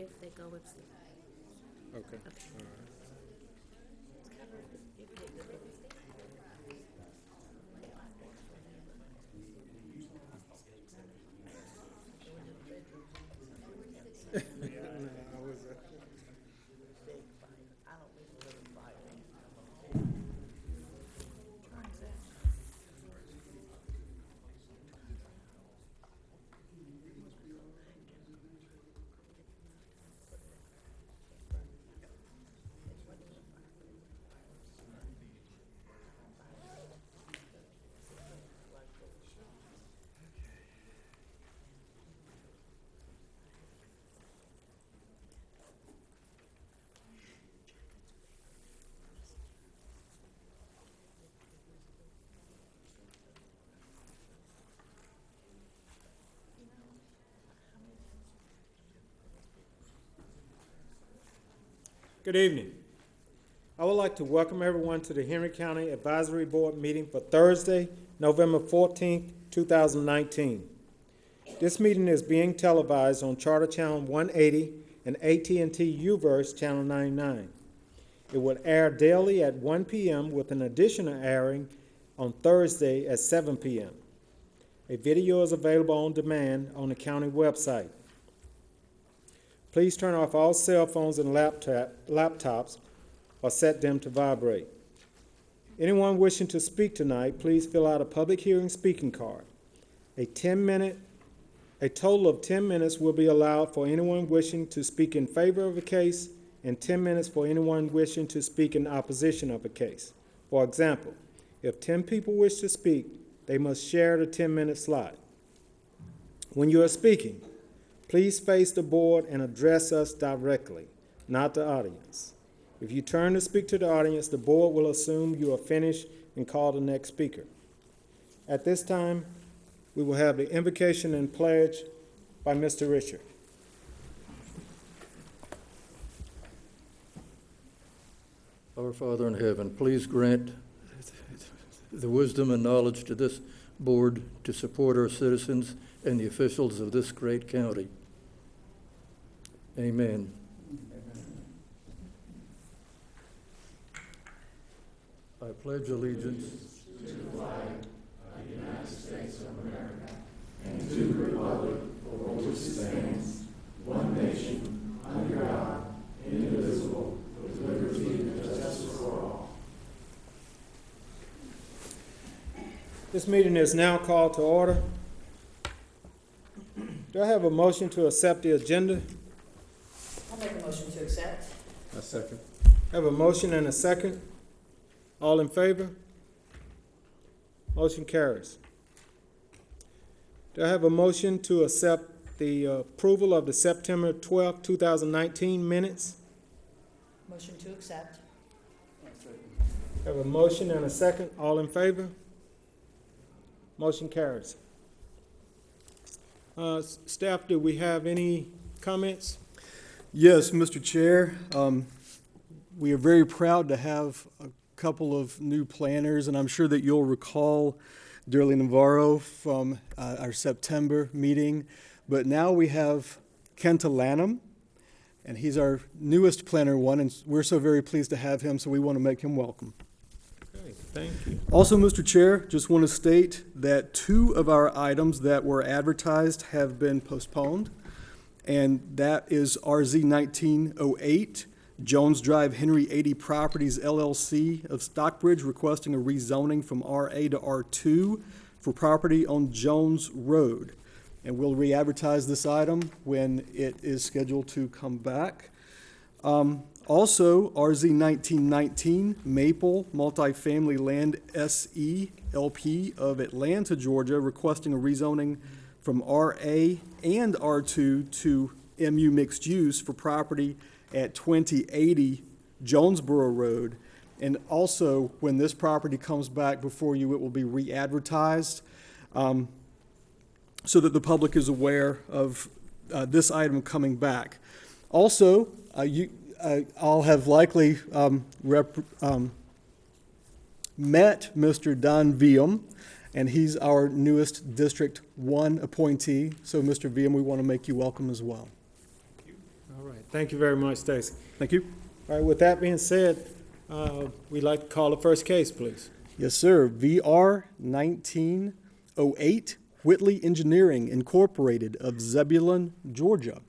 if they go with. Okay. All right. Good evening. I would like to welcome everyone to the Henry County Advisory Board meeting for Thursday, November 14th, 2019. This meeting is being televised on Charter Channel 180 and AT&T UVerse Channel 99. It will air daily at 1 p.m. with an additional airing on Thursday at 7 p.m. A video is available on demand on the county website. Please turn off all cell phones and laptops or set them to vibrate. Anyone wishing to speak tonight, please fill out a public hearing speaking card. A total of 10 minutes will be allowed for anyone wishing to speak in favor of a case and 10 minutes for anyone wishing to speak in opposition of a case. For example, if 10 people wish to speak, they must share the 10-minute slot. When you are speaking, please face the board and address us directly, not the audience. If you turn to speak to the audience, the board will assume you are finished and call the next speaker. At this time, we will have the invocation and pledge by Mr. Richard. Our Father in heaven, please grant the wisdom and knowledge to this board to support our citizens and the officials of this great county. Amen. I pledge allegiance to the flag of the United States of America and to the republic for which it stands, one nation, under God, indivisible, with liberty and justice for all. This meeting is now called to order. Do I have a motion to accept the agenda? I'll make a motion to accept. A second. I have a motion and a second. All in favor? Motion carries. Do I have a motion to accept the approval of the September 12th, 2019 minutes? Motion to accept. I have a motion and a second. All in favor? Motion carries. Staff, do we have any comments? Yes, Mr. Chair. We are very proud to have a couple of new planners, and I'm sure that you'll recall Durley Navarro from our September meeting. But now we have Kenta Lanham, and he's our newest planner one, and we're so very pleased to have him, so we want to make him welcome. Okay, thank you. Also, Mr. Chair, just want to state that 2 of our items that were advertised have been postponed, and that is RZ 1908, Jones Drive Henry 80 Properties LLC of Stockbridge requesting a rezoning from RA to R2 for property on Jones Road. And we'll re-advertise this item when it is scheduled to come back. Also, RZ 1919, Maple Multifamily Land SE LP of Atlanta, Georgia, requesting a rezoning from RA and R2 to MU Mixed Use for property at 2080 Jonesboro Road. And also, when this property comes back before you, it will be re-advertised so that the public is aware of this item coming back. Also, I'll have likely met Mr. Don Viam, and he's our newest District 1 appointee. So, Mr. Viam, we want to make you welcome as well. All right, thank you very much, Stacy. Thank you. All right, with that being said, we'd like to call the first case, please. Yes, sir. VR 1908, Whitley Engineering Incorporated of Zebulon, Georgia,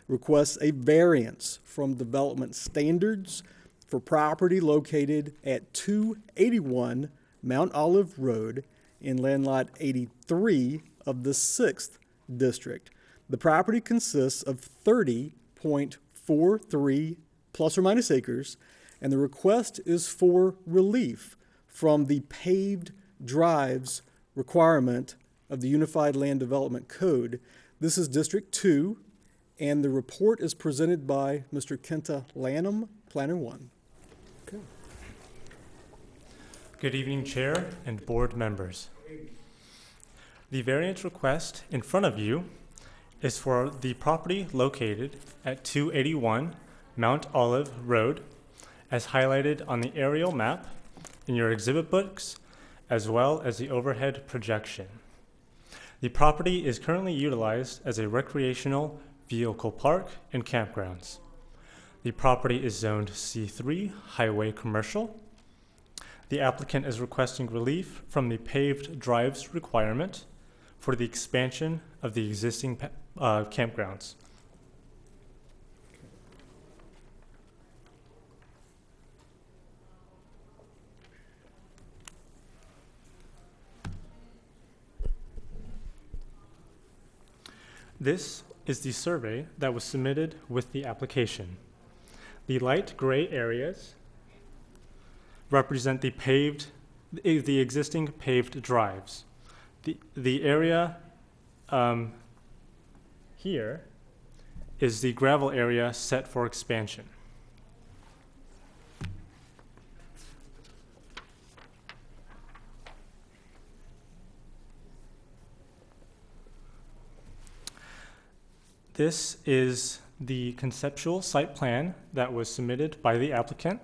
requests a variance from development standards for property located at 281 Mount Olive Road in land lot 83 of the 6th District. The property consists of 30.43 plus or minus acres, and the request is for relief from the paved drives requirement of the Unified Land Development Code. This is District 2, and the report is presented by Mr. Kenta Lanham, Planner 1. Okay. Good evening, Chair and board members. The variance request in front of you is for the property located at 281 Mount Olive Road, as highlighted on the aerial map in your exhibit books, as well as the overhead projection. The property is currently utilized as a recreational vehicle park and campgrounds. The property is zoned C3, Highway Commercial. The applicant is requesting relief from the paved drives requirement for the expansion of the existing campgrounds. This is the survey that was submitted with the application. The light gray areas represent the existing paved drives. The area here is the gravel area set for expansion. This is the conceptual site plan that was submitted by the applicant.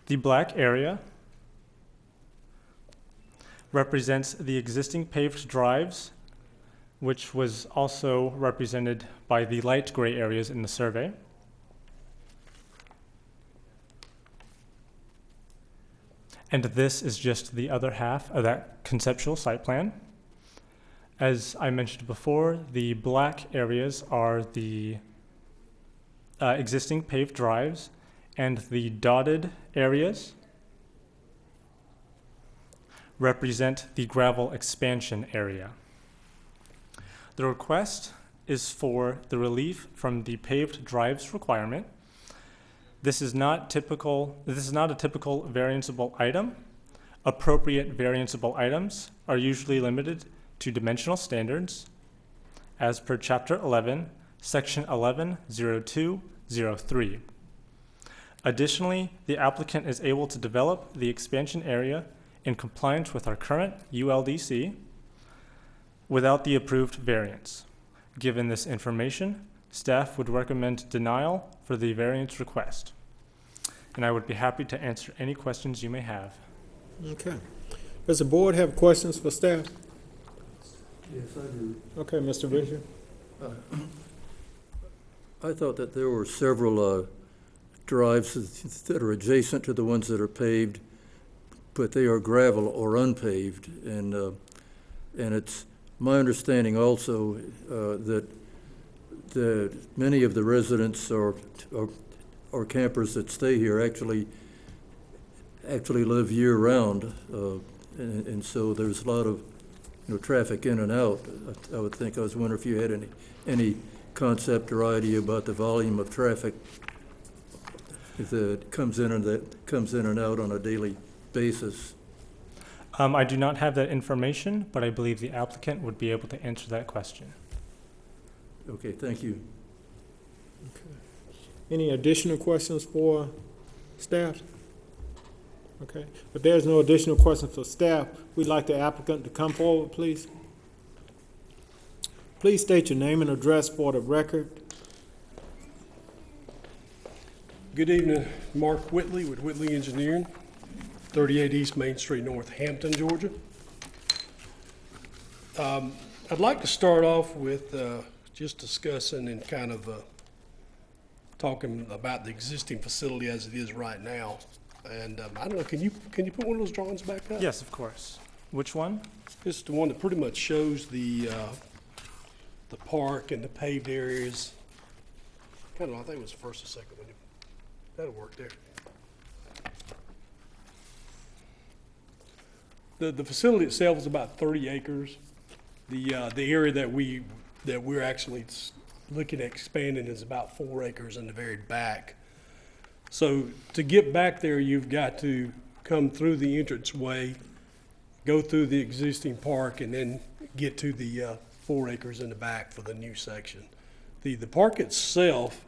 The black area represents the existing paved drives, which was also represented by the light gray areas in the survey. And this is just the other half of that conceptual site plan. As I mentioned before, the black areas are the existing paved drives, and the dotted areas represent the gravel expansion area. The request is for the relief from the paved drives requirement. This is not a typical varianceable item. Appropriate varianceable items are usually limited to dimensional standards as per Chapter 11, Section 110203. Additionally, the applicant is able to develop the expansion area in compliance with our current ULDC without the approved variance. Given this information, staff would recommend denial for the variance request. And I would be happy to answer any questions you may have. Okay. Does the board have questions for staff? Yes, I do. Okay, Mr. Bishop. I thought that there were several drives that are adjacent to the ones that are paved, but they are gravel or unpaved, and it's my understanding also that many of the residents or campers that stay here actually live year-round, and so there's a lot of traffic in and out. I would think. I was wondering if you had any concept or idea about the volume of traffic that comes in and out on a daily basis. I do not have that information, but I believe the applicant would be able to answer that question. Okay, thank you. Okay. Any additional questions for staff? Okay. If there's no additional questions for staff, we'd like the applicant to come forward, please. Please state your name and address for the record. Good evening, Mark Whitley with Whitley Engineering, 38 East Main Street, Northampton, Georgia. I'd like to start off with just discussing and kind of talking about the existing facility as it is right now. And I don't know, can you put one of those drawings back up? Yes, of course. Which one? It's the one that pretty much shows the park and the paved areas. Kind of, I think it was the first or second one. That'll work there. The facility itself is about 30 acres. The area that we're actually looking at expanding is about 4 acres in the very back. So to get back there, you've got to come through the entranceway, go through the existing park, and then get to the 4 acres in the back for the new section. The park itself,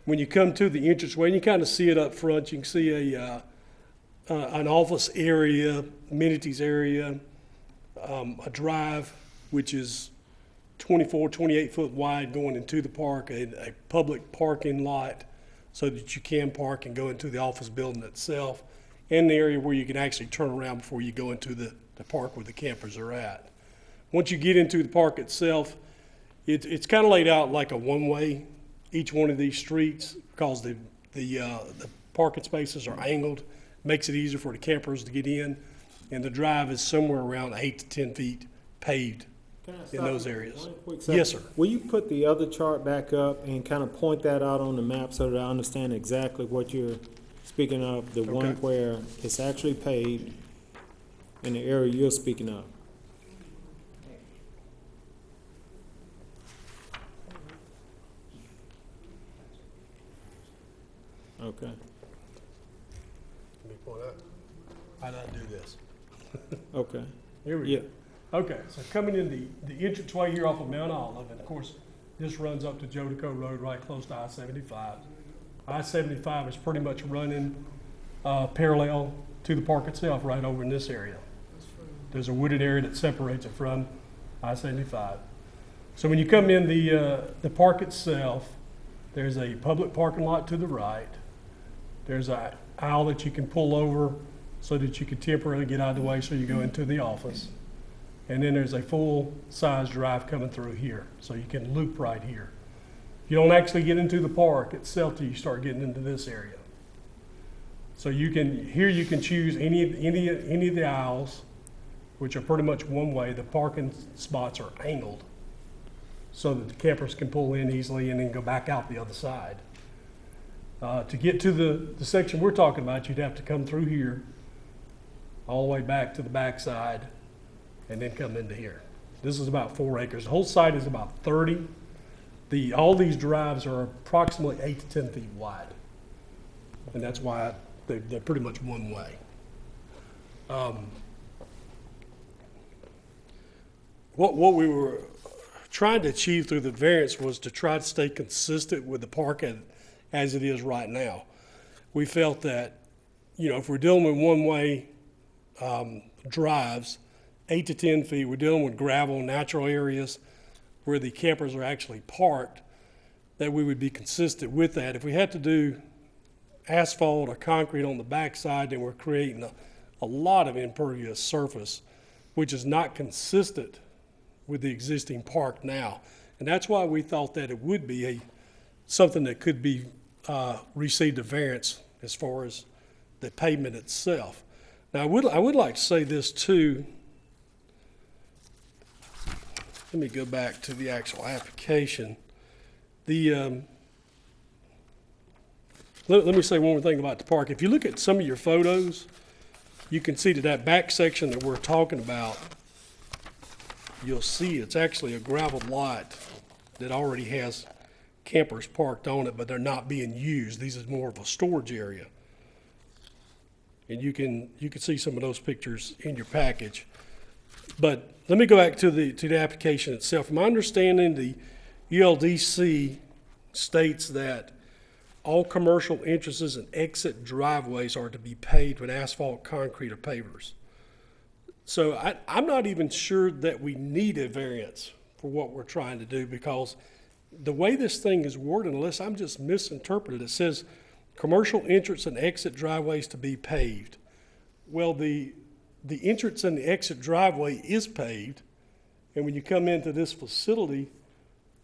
when you come to the entranceway, and you kind of see it up front, you can see an office area, amenities area, a drive, which is 24, 28 foot wide going into the park, a public parking lot so that you can park and go into the office building itself, and the area where you can actually turn around before you go into the park where the campers are at. Once you get into the park itself, it's kind of laid out like a one-way, each one of these streets, because the parking spaces are angled, makes it easier for the campers to get in, and the drive is somewhere around 8 to 10 feet paved in those areas. One quick second. Yes, sir. Will you put the other chart back up and kind of point that out on the map so that I understand exactly what you're speaking of, the one Okay. where it's actually paved in the area you're speaking of? Okay. Let me point out. How did I do this? Okay. Here we Yeah. go. Okay, so coming in the entranceway here off of Mount Olive, and of course, this runs up to Jodico Road right close to I-75. I-75 is pretty much running parallel to the park itself right over in this area. There's a wooded area that separates it from I-75. So when you come in the park itself, there's a public parking lot to the right. There's an aisle that you can pull over so that you can temporarily get out of the way so you go into the office. And then there's a full-size drive coming through here, so you can loop right here. You don't actually get into the park itself till you start getting into this area. So you can choose any of the aisles, which are pretty much one way. The parking spots are angled so that the campers can pull in easily and then go back out the other side. To get to the section we're talking about, you'd have to come through here, all the way back to the back side, and then come into here. This is about 4 acres. The whole site is about 30. All these drives are approximately 8 to 10 feet wide. And that's why they're pretty much one way. What we were trying to achieve through the variance was to try to stay consistent with the park as it is right now. We felt that, if we're dealing with one-way drives, 8 to 10 feet, we're dealing with gravel, natural areas where the campers are actually parked, that we would be consistent with that. If we had to do asphalt or concrete on the backside, then we're creating a lot of impervious surface, which is not consistent with the existing park now. And that's why we thought that it would be something that could be received a variance as far as the pavement itself. Now, I would like to say this too. Let me go back to the actual application. Let me say one more thing about the park. If you look at some of your photos, you can see that back section that we're talking about, you'll see it's actually a gravel lot that already has campers parked on it, but they're not being used. These is more of a storage area. And you can see some of those pictures in your package. But let me go back to the application itself. My understanding, the ULDC states that all commercial entrances and exit driveways are to be paved with asphalt, concrete, or pavers. So I'm not even sure that we need a variance for what we're trying to do, because the way this thing is worded, unless I'm just misinterpreted, it says commercial entrance and exit driveways to be paved. Well, the entrance and the exit driveway is paved, and when you come into this facility,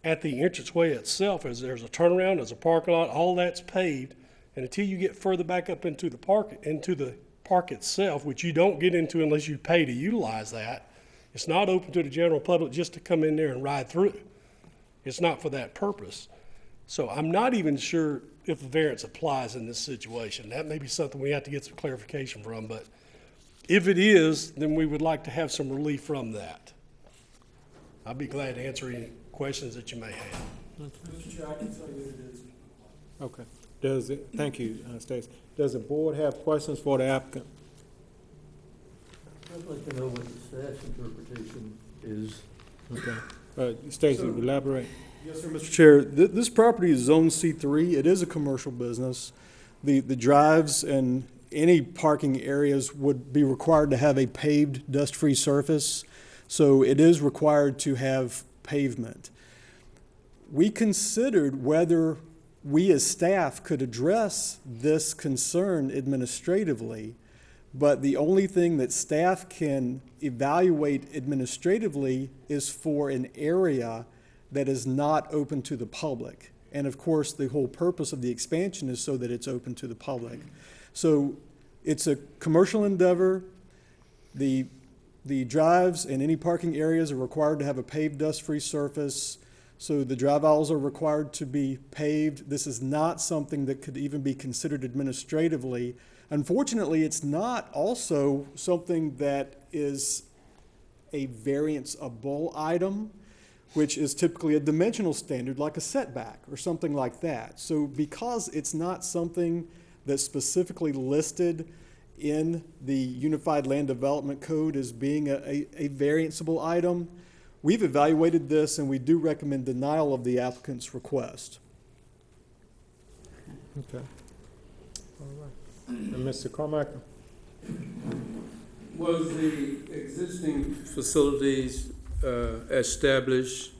at the entranceway itself, as there's a turnaround, there's a parking lot, all that's paved. And until you get further back up into the park itself, which you don't get into unless you pay to utilize that, it's not open to the general public just to come in there and ride through. It's not for that purpose. So I'm not even sure if the variance applies in this situation. That may be something we have to get some clarification from, but if it is, then we would like to have some relief from that. I'll be glad to answer any questions that you may have. Mr. Chair, I can tell you it is. Okay. Thank you, Stacy. Does the board have questions for the applicant? I'd like to know what the staff's interpretation is. Okay. Stacy, elaborate. Yes, sir, Mr. Chair. This property is Zone C3. It is a commercial business. The drives and any parking areas would be required to have a paved, dust-free surface. So it is required to have pavement. We considered whether we as staff could address this concern administratively, but the only thing that staff can evaluate administratively is for an area that is not open to the public. And of course, the whole purpose of the expansion is so that it's open to the public. So it's a commercial endeavor. The drives and any parking areas are required to have a paved, dust-free surface. So the drive aisles are required to be paved. This is not something that could even be considered administratively. Unfortunately, it's not also something that is a varianceable item, which is typically a dimensional standard like a setback or something like that. So because it's not something that's specifically listed in the Unified Land Development Code as being a varianceable item, we've evaluated this and we do recommend denial of the applicant's request. Okay. All right. And Mr. Carmichael? Was the existing facilities established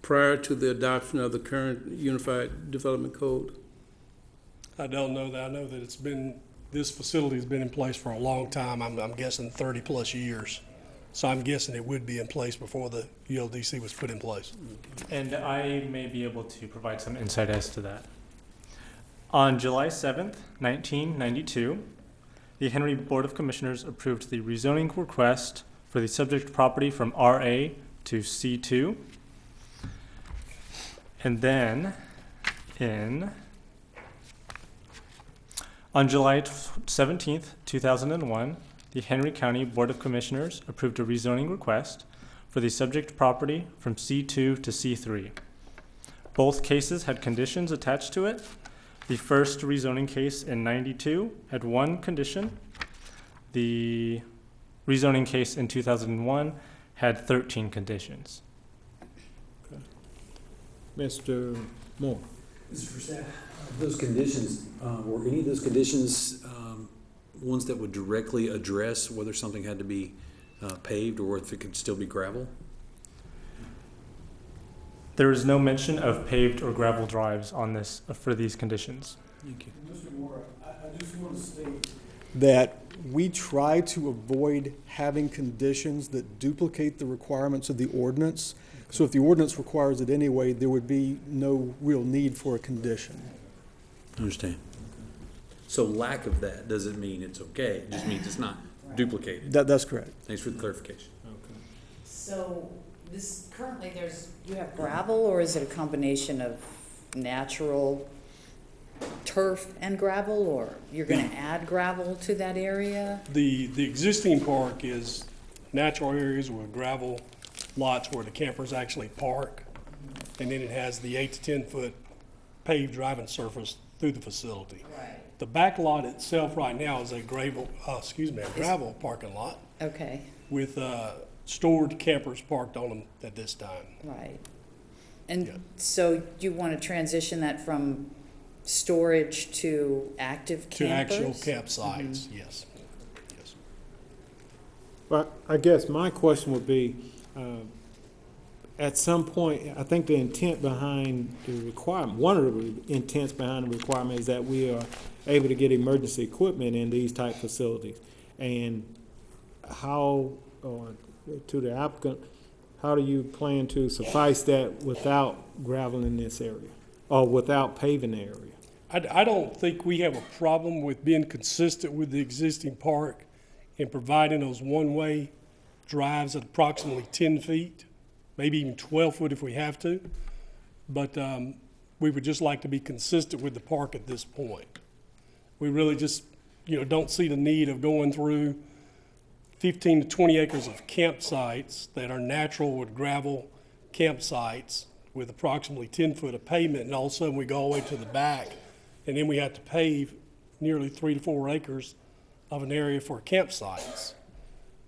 prior to the adoption of the current Unified Development Code? I don't know that. I know that this facility's been in place for a long time. I'm guessing 30 plus years. So I'm guessing it would be in place before the ULDC was put in place. And I may be able to provide some insight as to that. On July 7th, 1992, the Henry Board of Commissioners approved the rezoning request for the subject property from RA to C2. And then on July 17th, 2001, the Henry County Board of Commissioners approved a rezoning request for the subject property from C2 to C3. Both cases had conditions attached to it. The first rezoning case in 92 had one condition. The rezoning case in 2001 had 13 conditions. Okay. Mr. Moore? Mr. Forstaff, those conditions, were any of those conditions ones that would directly address whether something had to be paved or if it could still be gravel? There is no mention of paved or gravel drives on this for these conditions. Thank you. Mr. Moore, I just want to state that we try to avoid having conditions that duplicate the requirements of the ordinance. Okay. So if the ordinance requires it anyway, there would be no real need for a condition. I understand. So lack of that doesn't mean it's okay. It just means it's not duplicated. That's correct. Thanks for the clarification. Okay. So currently you have gravel, or is it a combination of natural turf and gravel, or you're going to add gravel to that area? The existing park is natural areas with gravel lots where the campers actually park. And then it has the 8 to 10 foot paved driving surface through the facility. Right. The back lot itself right now is a gravel parking lot Okay, with stored campers parked on them at this time. right. And Yeah. so you want to transition that from storage to active To campers? actual campsites, yes. Yes. But I guess my question would be, at some point, I think the intent behind the requirement, one of the intents behind the requirement is that we are able to get emergency equipment in these type facilities. And how, or to the applicant, how do you plan to suffice that without gravel in this area? Or without paving the area? I don't think we have a problem with being consistent with the existing park and providing those one-way drives at approximately 10 feet, maybe even 12 foot if we have to. But we would just like to be consistent with the park at this point. We really just, don't see the need of going through 15 to 20 acres of campsites that are natural with gravel campsites with approximately 10 foot of pavement, and all of a sudden we go all the way to the back, and then we have to pave nearly 3 to 4 acres of an area for campsites.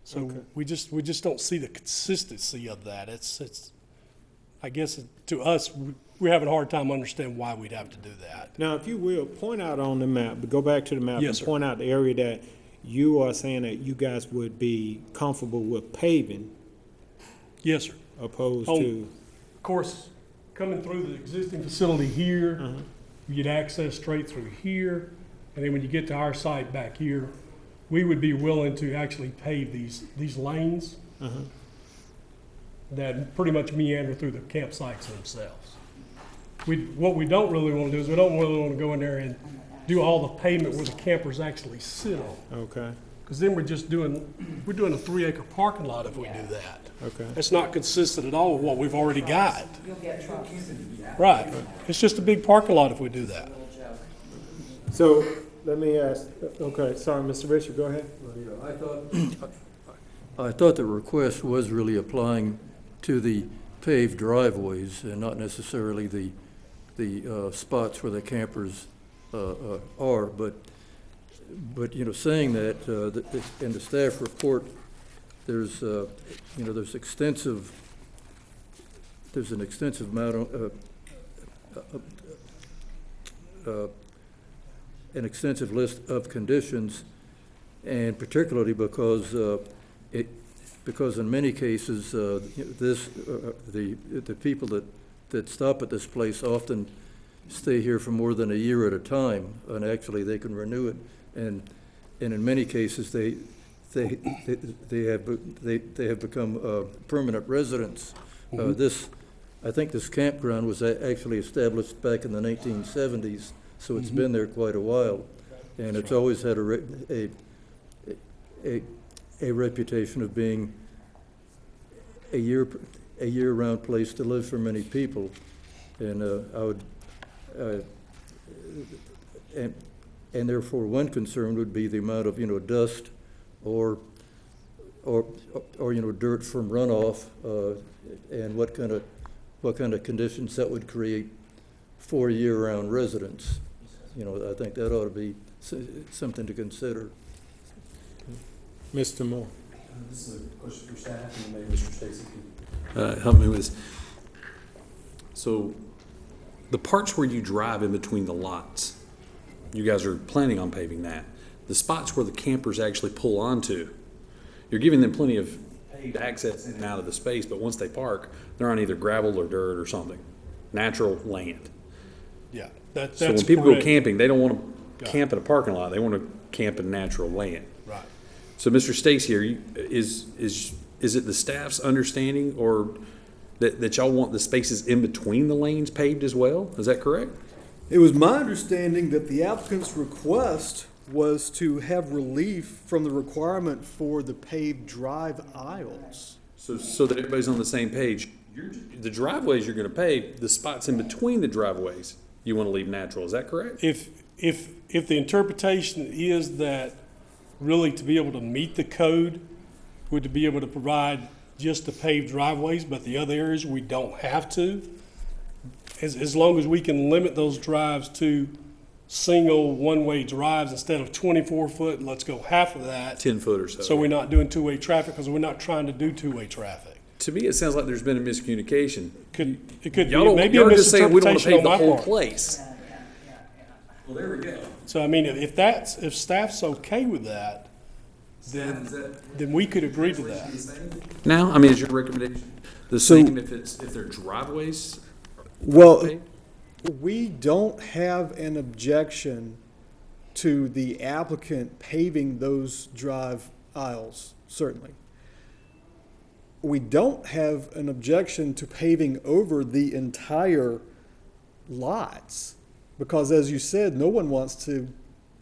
So Okay. we just don't see the consistency of that. It's I guess to us, we're having a hard time understanding why we'd have to do that. Now, if you will, point out on the map, but go back to the map Yes, and sir. point out the area that you are saying that you guys would be comfortable with paving Yes, sir. opposed Oh. to, Of course, coming through the existing facility here, you get access straight through here, and then when you get to our site back here, we would be willing to actually pave these lanes that pretty much meander through the campsites themselves. What we don't really want to do is we don't really want to go in there and do all the pavement where the campers actually sit on. okay, Because then we're doing a 3 acre parking lot if we do that. okay. That's not consistent at all with what we've already got. You'll get trucks. Right. It's just a big parking lot if we do that. So, let me ask, okay, sorry, Mr. Richard, go ahead. I thought the request was really applying to the paved driveways and not necessarily the spots where the campers are, but saying that in the staff report, there's an extensive amount of an extensive list of conditions, and particularly because in many cases the people that stop at this place often stay here for more than a year at a time, and actually they can renew it, and in many cases they have become permanent residents. I think this campground was actually established back in the 1970s, so it's been there quite a while, and it's always had a reputation of being a year-round place to live for many people, and and therefore one concern would be the amount of dust or dirt from runoff, and what kind of conditions that would create for year-round residents. I think that ought to be something to consider. Mr. Moore. This is a question for staff, and maybe Mr. Stacy can help me with this. So, the parts where you drive in between the lots, you guys are planning on paving that. The spots where the campers actually pull onto, you're giving them plenty of paved access in and out of the space, but once they park, they're on either gravel or dirt or something, natural land. Yeah, that's So when people go correct. camping, they don't want to Got it. camp in a parking lot, they want to camp in natural land. Right. So, Mr. Stacy, is it the staff's understanding or that y'all want the spaces in between the lanes paved as well? Is that correct? It was my understanding that the applicant's request was to have relief from the requirement for the paved drive aisles. So that everybody's on the same page. The driveways you're going to pave, the spots in between the driveways, you want to leave natural. Is that correct? If the interpretation is that really to be able to meet the code, would to be able to provide just the paved driveways, but the other areas we don't have to, as long as we can limit those drives to single one-way drives instead of 24 foot, let's go half of that. 10 foot or so. So we're not doing two-way traffic, because we're not trying to do two-way traffic. To me, it sounds like there's been a miscommunication. It could Y'all be, don't, maybe a y'all are just saying we don't want to misinterpretation pave on the my whole part. place. Well, there we go. So I mean, if staff's okay with that, then we could agree to that. Now, I mean, is your recommendation the same if they're driveways? Well, paved? we don't have an objection to the applicant paving those drive aisles, certainly. we don't have an objection to paving over the entire lots, because as you said, no one wants to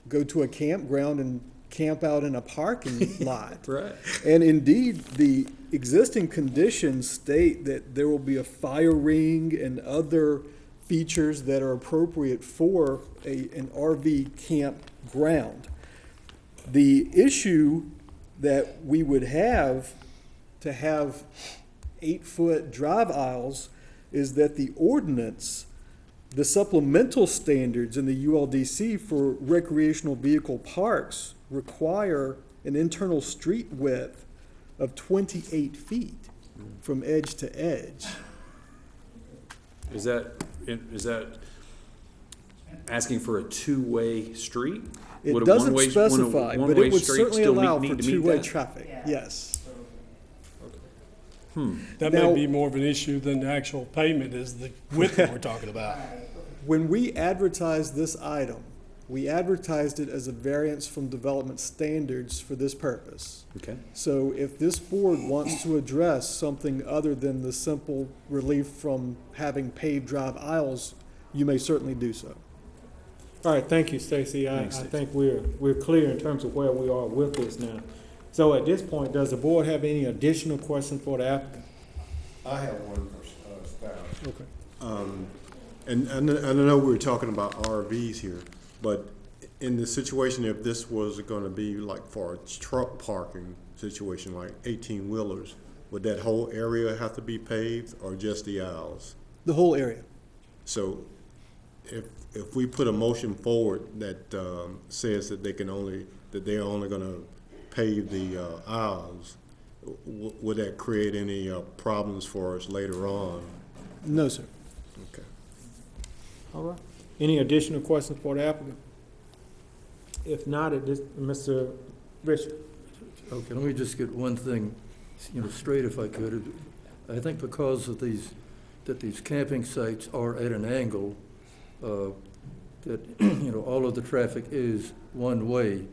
go to a campground and camp out in a parking lot. Right. And indeed, the existing conditions state that there will be a fire ring and other features that are appropriate for an RV campground. The issue that we would have to have 8-foot drive aisles is that the ordinance, the supplemental standards in the ULDC for recreational vehicle parks require an internal street width of 28 feet from edge to edge. Is that asking for a two-way street? Would It a doesn't one-way- specify, but one-way it would street certainly still allow need for to meet two-way that? traffic, Yeah. yes. That Now- may be more of an issue than the actual payment is the width that we're talking about. When we advertised this item, we advertised it as a variance from development standards for this purpose. Okay. So if this board wants to address something other than the simple relief from having paved drive aisles, you may certainly do so. All right, thank you, Stacy. I Thanks, Stacy. think we're clear in terms of where we are with this now. So at this point, does the board have any additional questions for the applicant? I have one for staff. Okay. And I know we were talking about RVs here, but in the situation, if this was gonna be like for a truck parking situation, like 18-wheelers, would that whole area have to be paved or just the aisles? The whole area. So if we put a motion forward that says that they're only gonna pave the aisles, would that create any problems for us later on? No, sir. Okay. All right. Any additional questions for the applicant? If not, Mr. Richard. Okay, let me just get one thing, straight if I could. I think because of that these camping sites are at an angle, that, all of the traffic is one way,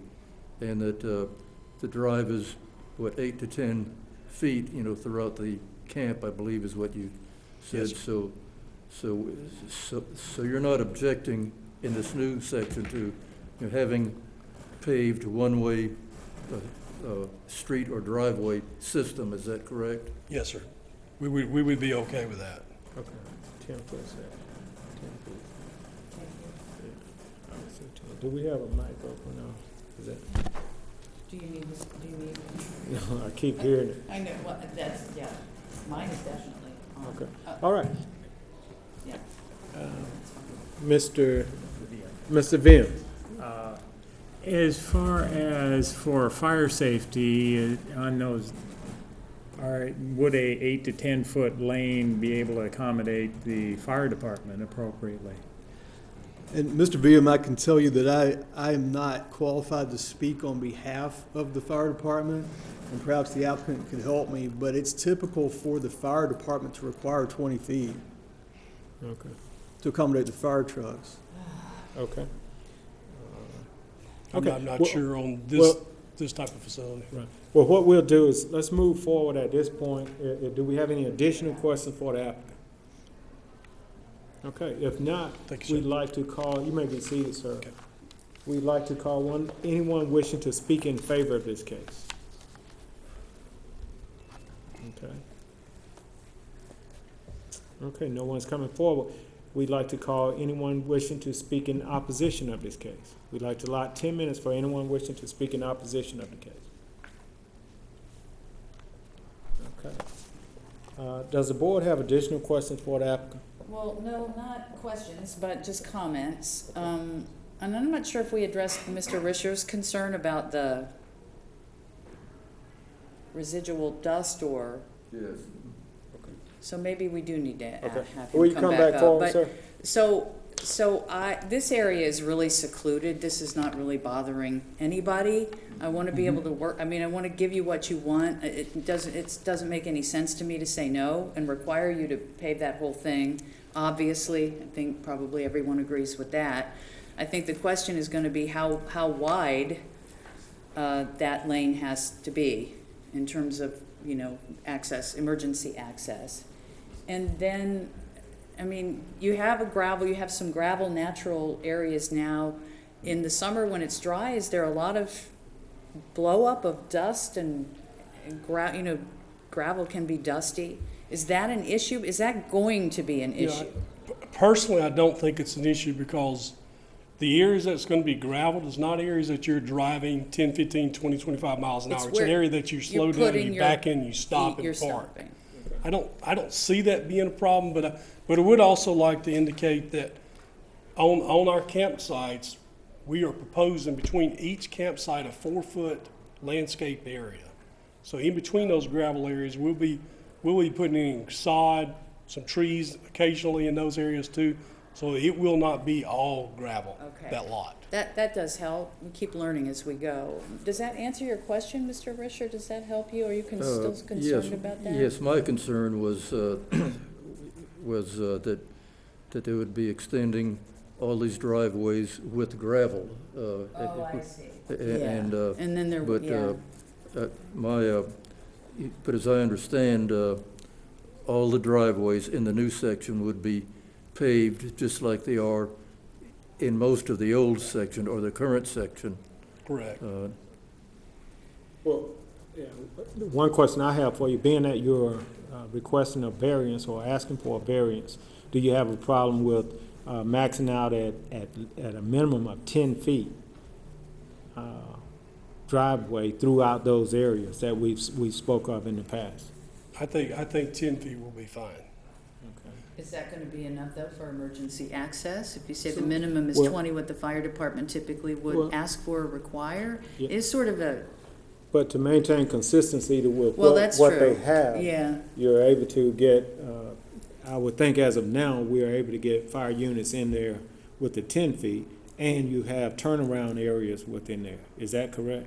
and that the drive is, 8 to 10 feet, throughout the camp, I believe is what you said. Yes, So you're not objecting in this new section to having paved one-way street or driveway system, is that correct? Yes, sir. We would be okay with that. Okay. 10 foot set. 10 feet. Do we have a mic open now? Is that? Do you need this, No, I keep hearing it. I know, well, yeah, mine is definitely on. Okay. All right. Yeah. Mr. Vim. As far as for fire safety on those, would a 8 to 10 foot lane be able to accommodate the fire department appropriately? And Mr. Beam, I can tell you that I am not qualified to speak on behalf of the fire department, and perhaps the applicant could help me, but it's typical for the fire department to require 20 feet Okay. to accommodate the fire trucks. Okay. I'm Okay. not Well- sure on well- this type of facility. Right. Well, what we'll do is, let's move forward at this point. Do we have any additional questions for the applicant? Okay, if not, Thank you, we'd sir. like to call, you may be seated, sir. Okay. We'd like to call anyone wishing to speak in favor of this case. Okay. Okay, no one's coming forward. We'd like to call anyone wishing to speak in opposition of this case. We'd like to allot 10 minutes for anyone wishing to speak in opposition of the case. Okay. Does the board have additional questions for the applicant? Well, no, not questions, but just comments. And I'm not sure if we addressed Mr. Rischer's concern about the residual dust or, Yes. so maybe we do need to Okay. have Will him you come come back back up. forward, But sir? So this area is really secluded. This is not really bothering anybody. I want to be able to work, I mean, I want to give you what you want. It doesn't make any sense to me to say no and require you to pave that whole thing. Obviously, I think probably everyone agrees with that. I think the question is going to be how wide that lane has to be in terms of access, emergency access. And then, I mean, you have some gravel natural areas now. In the summer when it's dry, is there a lot of blow up of dust and gravel can be dusty? Is that an issue? Is that going to be an issue? Personally, I don't think it's an issue because the areas that's going to be gravelled is not areas that you're driving 10, 15, 20, 25 miles an hour. It's an area that you slow down, you back in, you stop and park. I don't see that being a problem, but I would also like to indicate that on our campsites, we are proposing between each campsite a 4-foot landscape area. So in between those gravel areas, we'll be putting in sod, some trees occasionally in those areas too. So it will not be all gravel, that lot. That does help. We keep learning as we go. Does that answer your question, Mr. Risher? Does that help you? Are you still concerned about that? Yes, my concern was that they would be extending all these driveways with gravel. I see. And then there, but as I understand, all the driveways in the new section would be paved just like they are in most of the old section or the current section. Correct. Well, yeah, one question I have for you, being that you're requesting a variance or asking for a variance, do you have a problem with maxing out at a minimum of 10 feet driveway throughout those areas that we spoke of in the past? I think 10 feet will be fine. Is that going to be enough, though, for emergency access? If you say the minimum is 20, what the fire department typically would ask for or require, is sort of a... But to maintain consistency with that's what true. they have, you're able to get, I would think as of now, we are able to get fire units in there with the 10 feet, and you have turnaround areas within there. Is that correct?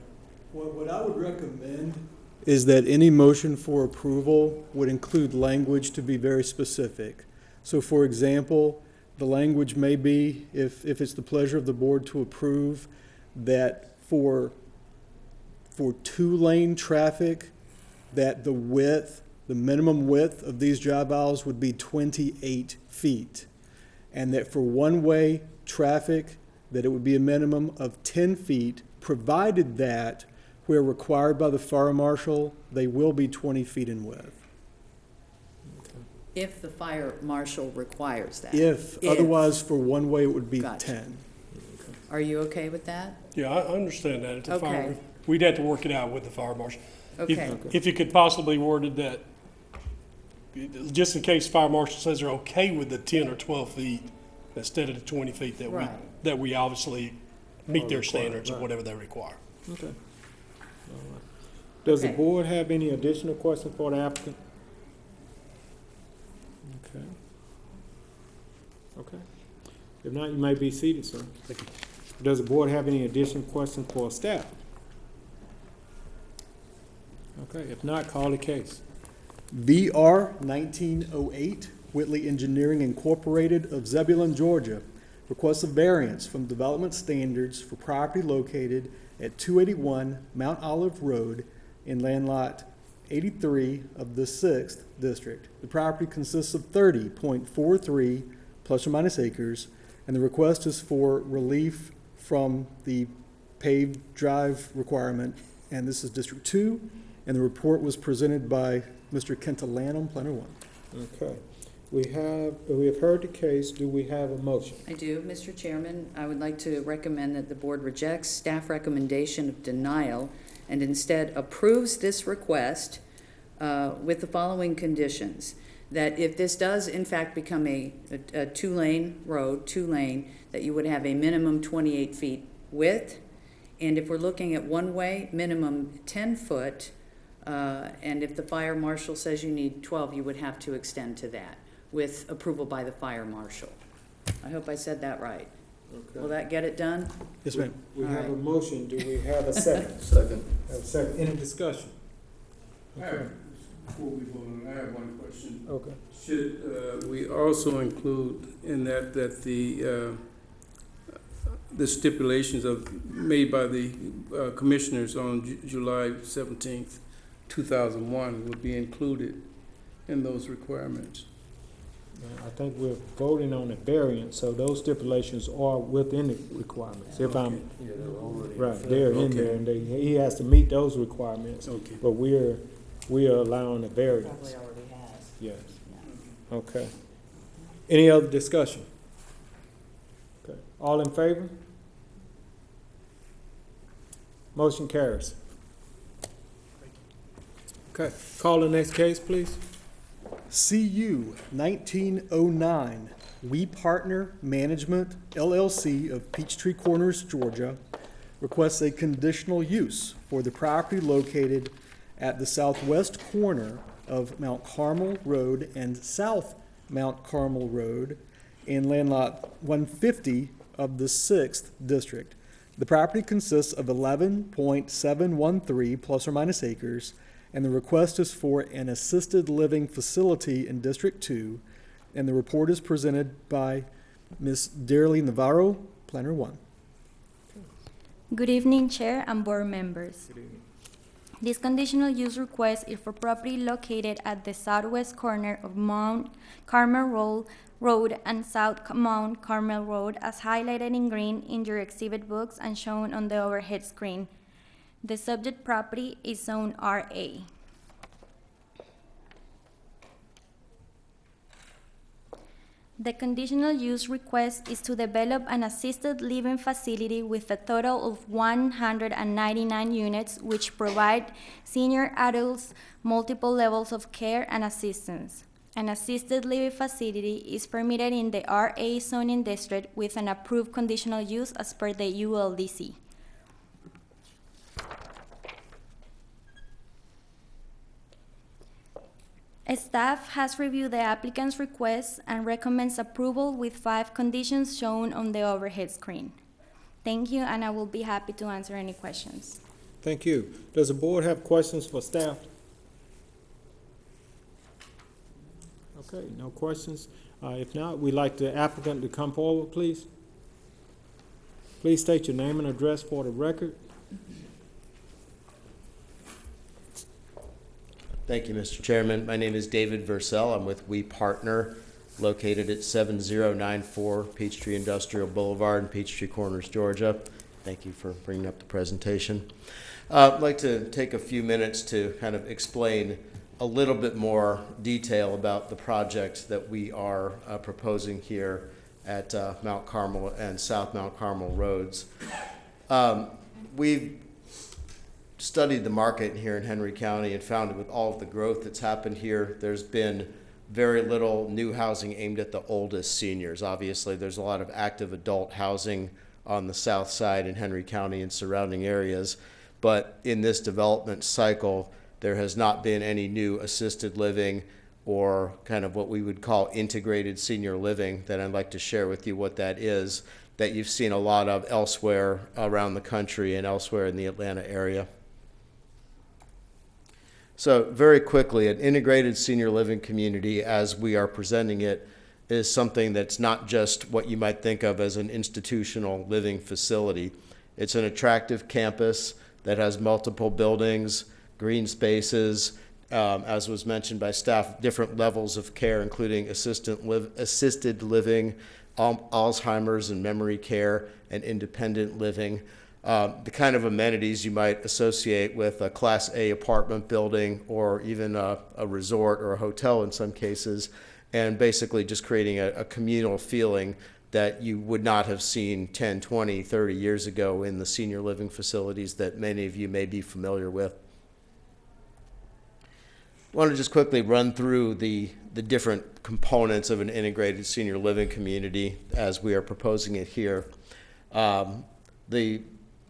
What I would recommend is that any motion for approval would include language to be very specific. So for example, the language may be, if it's the pleasure of the board to approve, that for 2-lane traffic, that the minimum width of these drive aisles would be 28 feet. And that for one-way traffic, that it would be a minimum of 10 feet, provided that where required by the fire marshal, they will be 20 feet in width. If the fire marshal requires that. Otherwise, for one way, it would be Gotcha. 10. Are you okay with that? Yeah, I understand that. If the Okay. we'd have to work it out with the fire marshal. Okay. If you could possibly word it that, just in case fire marshal says they're okay with the 10 or 12 feet instead of the 20 feet that we obviously meet their standards or whatever they require. Okay. Does the Okay. board have any additional questions for the applicant? Okay. If not, you may be seated, sir. Thank you. Does the board have any additional questions for staff? Okay, if not, call the case. VR 1908, Whitley Engineering Incorporated of Zebulon, Georgia, requests a variance from development standards for property located at 281 Mount Olive Road in land lot 83 of the 6th District. The property consists of 30.43 plus or minus acres, and the request is for relief from the paved drive requirement, and this is District 2, and the report was presented by Mr. Kenta Lanham, Planner 1. Okay. We have heard the case. Do we have a motion? I do. Mr. Chairman, I would like to recommend that the board rejects staff recommendation of denial and instead approves this request with the following conditions. That if this does in fact become a 2-lane road, 2-lane, that you would have a minimum 28 feet width. And if we're looking at one-way, minimum 10 foot. And if the fire marshal says you need 12, you would have to extend to that with approval by the fire marshal. I hope I said that right. Okay. Will that get it done? Yes, ma'am. We All have right. a motion. Do we have a second? Second. Have a second. Any discussion? Before we vote on, I have one question. Okay. Should we also include in that the stipulations made by the commissioners on July 17th 2001 would be included in those requirements. I think we're voting on a variance, so those stipulations are within the requirements. If I'm, Yeah, they're already. right, they're in Okay. there, and he has to meet those requirements. Okay. But we are allowing a variance. Probably already has. Yes. Yeah. Okay. Any other discussion? Okay. All in favor? Motion carries. Okay. Call the next case, please. CU 1909, We Partner Management LLC of Peachtree Corners, Georgia, requests a conditional use for the property located at the southwest corner of Mount Carmel Road and South Mount Carmel Road in land lot 150 of the 6th District. The property consists of 11.713 plus or minus acres, and the request is for an assisted living facility in District 2, and the report is presented by Ms. Dearly Navarro, Planner 1. Good evening, Chair and board members. This conditional use request is for property located at the southwest corner of Mount Carmel Road and South Mount Carmel Road, as highlighted in green in your exhibit books and shown on the overhead screen. The subject property is zone RA. The conditional use request is to develop an assisted living facility with a total of 199 units, which provide senior adults multiple levels of care and assistance. An assisted living facility is permitted in the RA zoning district with an approved conditional use as per the ULDC. Staff has reviewed the applicant's request and recommends approval with 5 conditions shown on the overhead screen. Thank you, and I will be happy to answer any questions. Thank you. Does the board have questions for staff? Okay, no questions. If not, we'd like the applicant to come forward, please. Please state your name and address for the record. Thank you, Mr. Chairman. My name is David Versell. I'm with We Partner, located at 7094 Peachtree Industrial Boulevard in Peachtree Corners, Georgia. Thank you for bringing up the presentation. I'd like to take a few minutes to kind of explain a little bit more detail about the project that we are proposing here at Mount Carmel and South Mount Carmel Roads. We've studied the market here in Henry County and found that with all of the growth that's happened here, there's been very little new housing aimed at the oldest seniors. Obviously, there's a lot of active adult housing on the south side in Henry County and surrounding areas, but in this development cycle, there has not been any new assisted living or kind of what we would call integrated senior living that I'd like to share with you what that is, that you've seen a lot of elsewhere around the country and elsewhere in the Atlanta area. So very quickly, an integrated senior living community as we are presenting it is something that's not just what you might think of as an institutional living facility. It's an attractive campus that has multiple buildings, green spaces, as was mentioned by staff, different levels of care, including assisted living, Alzheimer's and memory care, and independent living. The kind of amenities you might associate with a Class A apartment building or even a resort or a hotel in some cases, and basically just creating a communal feeling that you would not have seen 10, 20, 30 years ago in the senior living facilities that many of you may be familiar with. I want to just quickly run through the different components of an integrated senior living community as we are proposing it here. The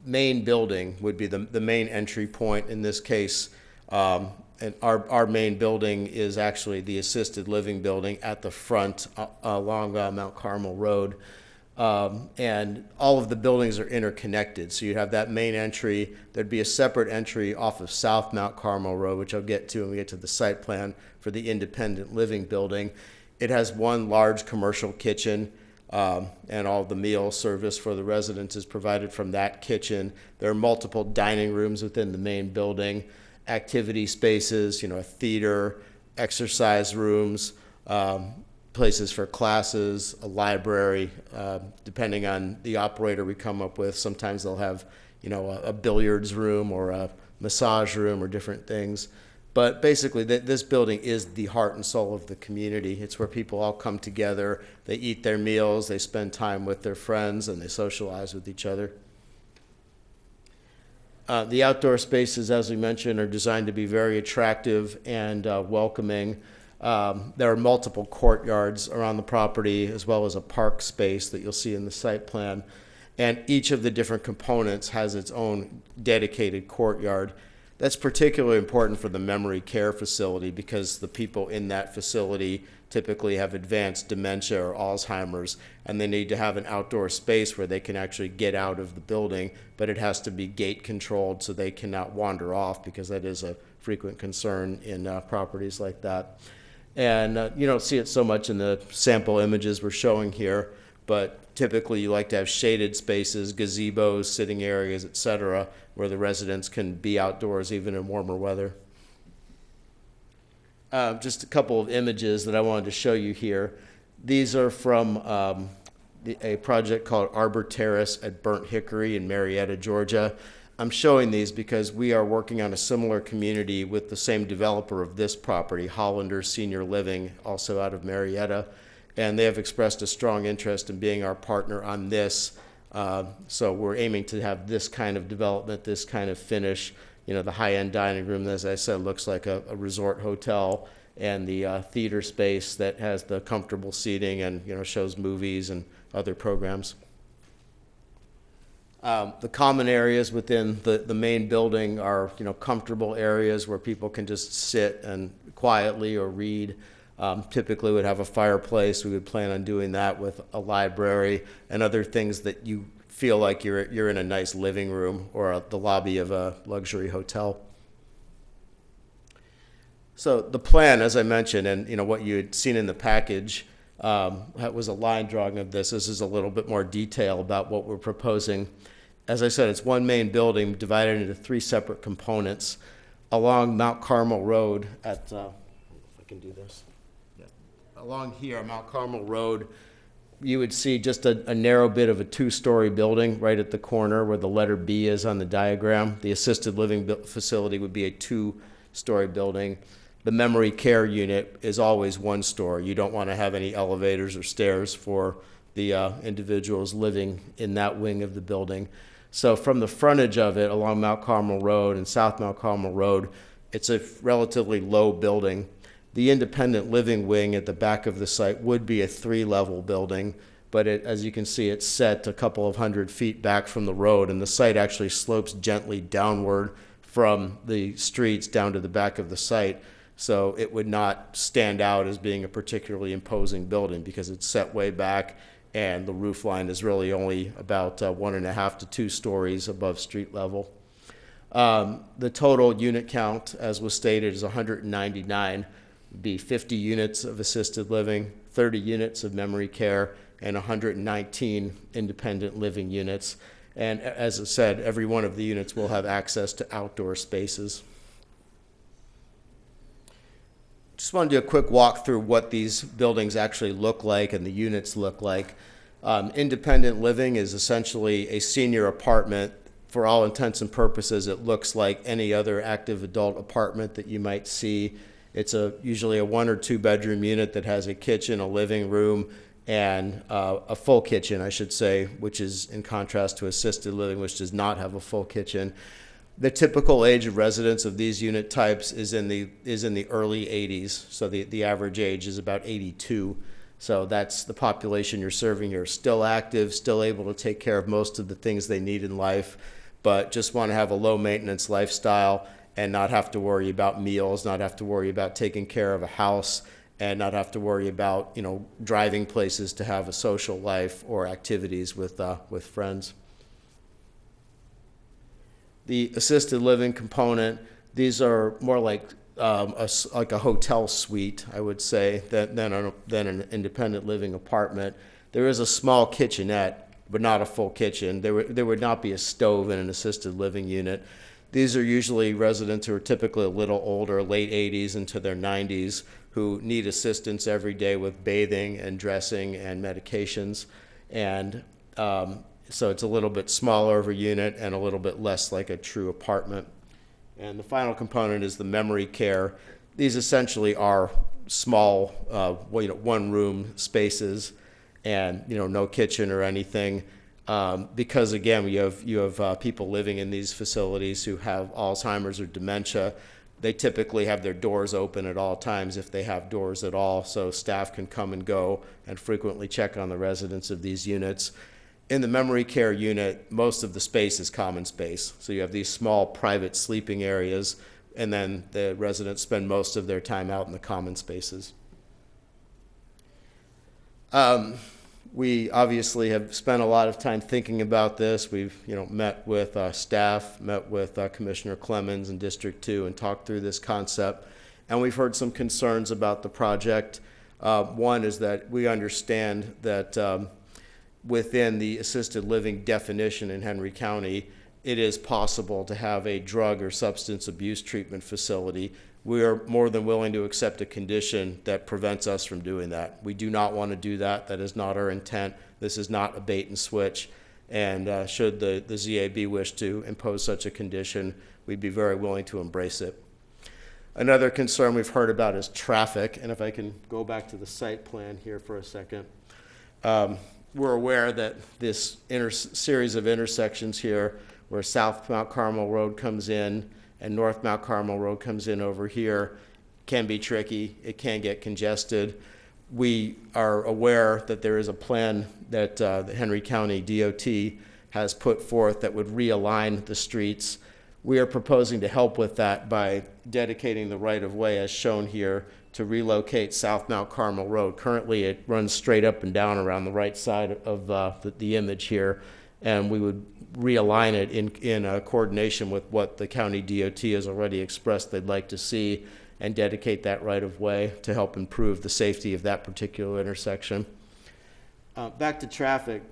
main building would be the main entry point in this case. And our main building is actually the assisted living building at the front along Mount Carmel Road. And all of the buildings are interconnected. So you have that main entry. There'd be a separate entry off of South Mount Carmel Road, which I'll get to when we get to the site plan for the independent living building. It has one large commercial kitchen, and all the meal service for the residents is provided from that kitchen. There are multiple dining rooms within the main building. activity spaces, a theater, exercise rooms, places for classes, a library, depending on the operator we come up with. Sometimes they'll have, a billiards room or a massage room or different things. But basically, this building is the heart and soul of the community. It's where people all come together, they eat their meals, they spend time with their friends, and they socialize with each other. The outdoor spaces, as we mentioned, are designed to be very attractive and welcoming. There are multiple courtyards around the property, as well as a park space that you'll see in the site plan. And each of the different components has its own dedicated courtyard. That's particularly important for the memory care facility because the people in that facility typically have advanced dementia or Alzheimer's, and they need to have an outdoor space where they can actually get out of the building, but it has to be gate controlled so they cannot wander off, because that is a frequent concern in properties like that. And you don't see it so much in the sample images we're showing here, but typically you like to have shaded spaces, gazebos, sitting areas, etc., where the residents can be outdoors even in warmer weather. Just a couple of images that I wanted to show you here. These are from a project called Arbor Terrace at Burnt Hickory in Marietta, Georgia. I'm showing these because we are working on a similar community with the same developer of this property, Hollander Senior Living, also out of Marietta, and they have expressed a strong interest in being our partner on this. So we're aiming to have this kind of development, this kind of finish. The high-end dining room, as I said, looks like a resort hotel, and the theater space that has the comfortable seating and shows movies and other programs. The common areas within the main building are comfortable areas where people can just sit and quietly or read. Typically would have a fireplace. We would plan on doing that with a library and other things that you feel like you're in a nice living room or the lobby of a luxury hotel. So the plan, as I mentioned, and what you had seen in the package was a line drawing of this. This is a little bit more detail about what we're proposing. As I said, it's one main building divided into 3 separate components. Along Mount Carmel Road at, if I can do this. Yeah. Along here, Mount Carmel Road, you would see just a narrow bit of a 2-story building right at the corner where the letter B is on the diagram. The assisted living facility would be a 2-story building. The memory care unit is always 1 story. You don't want to have any elevators or stairs for the individuals living in that wing of the building. So from the frontage of it along Mount Carmel Road and South Mount Carmel Road, it's a relatively low building. The independent living wing at the back of the site would be a 3-level building, but as you can see, it's set a couple of 100 feet back from the road, and the site actually slopes gently downward from the streets down to the back of the site. So it would not stand out as being a particularly imposing building because it's set way back, and the roof line is really only about 1.5 to 2 stories above street level. The total unit count, as was stated, is 199. Be 50 units of assisted living, 30 units of memory care, and 119 independent living units. And as I said, every one of the units will have access to outdoor spaces. Just want to do a quick walk through what these buildings actually look like and the units look like. Independent living is essentially a senior apartment. For all intents and purposes, it looks like any other active adult apartment that you might see. It's usually a 1 or 2 bedroom unit that has a kitchen, a living room, and a full kitchen, I should say, which is in contrast to assisted living, which does not have a full kitchen. The typical age of residents of these unit types is in the early 80s, so the average age is about 82. So that's the population you're serving. You're still active, still able to take care of most of the things they need in life, but just want to have a low maintenance lifestyle and not have to worry about meals, not have to worry about taking care of a house, and not have to worry about driving places to have a social life or activities with friends. The assisted living component, these are more like a hotel suite, I would say, than an independent living apartment. There is a small kitchenette, but not a full kitchen. There would not be a stove in an assisted living unit. These are usually residents who are typically a little older, late 80s into their 90s, who need assistance every day with bathing and dressing and medications. And so it's a little bit smaller of a unit and a little bit less like a true apartment. And the final component is the memory care. These essentially are small, one-room spaces, and no kitchen or anything, because again, you have people living in these facilities who have Alzheimer's or dementia. They typically have their doors open at all times, if they have doors at all, so staff can come and go and frequently check on the residents of these units. In the memory care unit, most of the space is common space. So you have these small private sleeping areas, and then the residents spend most of their time out in the common spaces. We obviously have spent a lot of time thinking about this. We've met with staff, met with Commissioner Clemens in District 2 and talked through this concept. And we've heard some concerns about the project. One is that we understand that within the assisted living definition in Henry County, it is possible to have a drug or substance abuse treatment facility. We are more than willing to accept a condition that prevents us from doing that. We do not want to do that. That is not our intent. This is not a bait and switch. And should the ZAB wish to impose such a condition, we'd be very willing to embrace it. Another concern we've heard about is traffic. And if I can go back to the site plan here for a second. We're aware that this series of intersections here, where South Mount Carmel Road comes in and North Mount Carmel Road comes in over here, can be tricky. It can get congested. We are aware that there is a plan that the Henry County DOT has put forth that would realign the streets. We are proposing to help with that by dedicating the right-of-way as shown here to relocate South Mount Carmel Road. Currently, it runs straight up and down around the right side of the image here, and we would realign it in coordination with what the county DOT has already expressed they'd like to see, and dedicate that right-of-way to help improve the safety of that particular intersection. Back to traffic.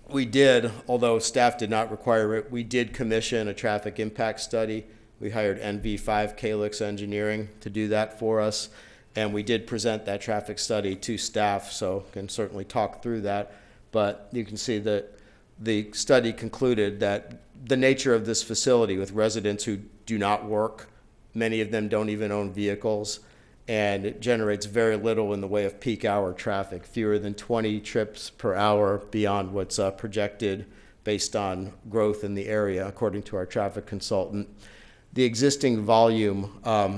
We did, although staff did not require it, we did commission a traffic impact study. We hired NV5 Calyx Engineering to do that for us. And we did present that traffic study to staff, so can certainly talk through that. But you can see that the study concluded that the nature of this facility with residents who do not work, many of them don't even own vehicles, and it generates very little in the way of peak hour traffic, fewer than 20 trips per hour beyond what's projected based on growth in the area, according to our traffic consultant. The existing volume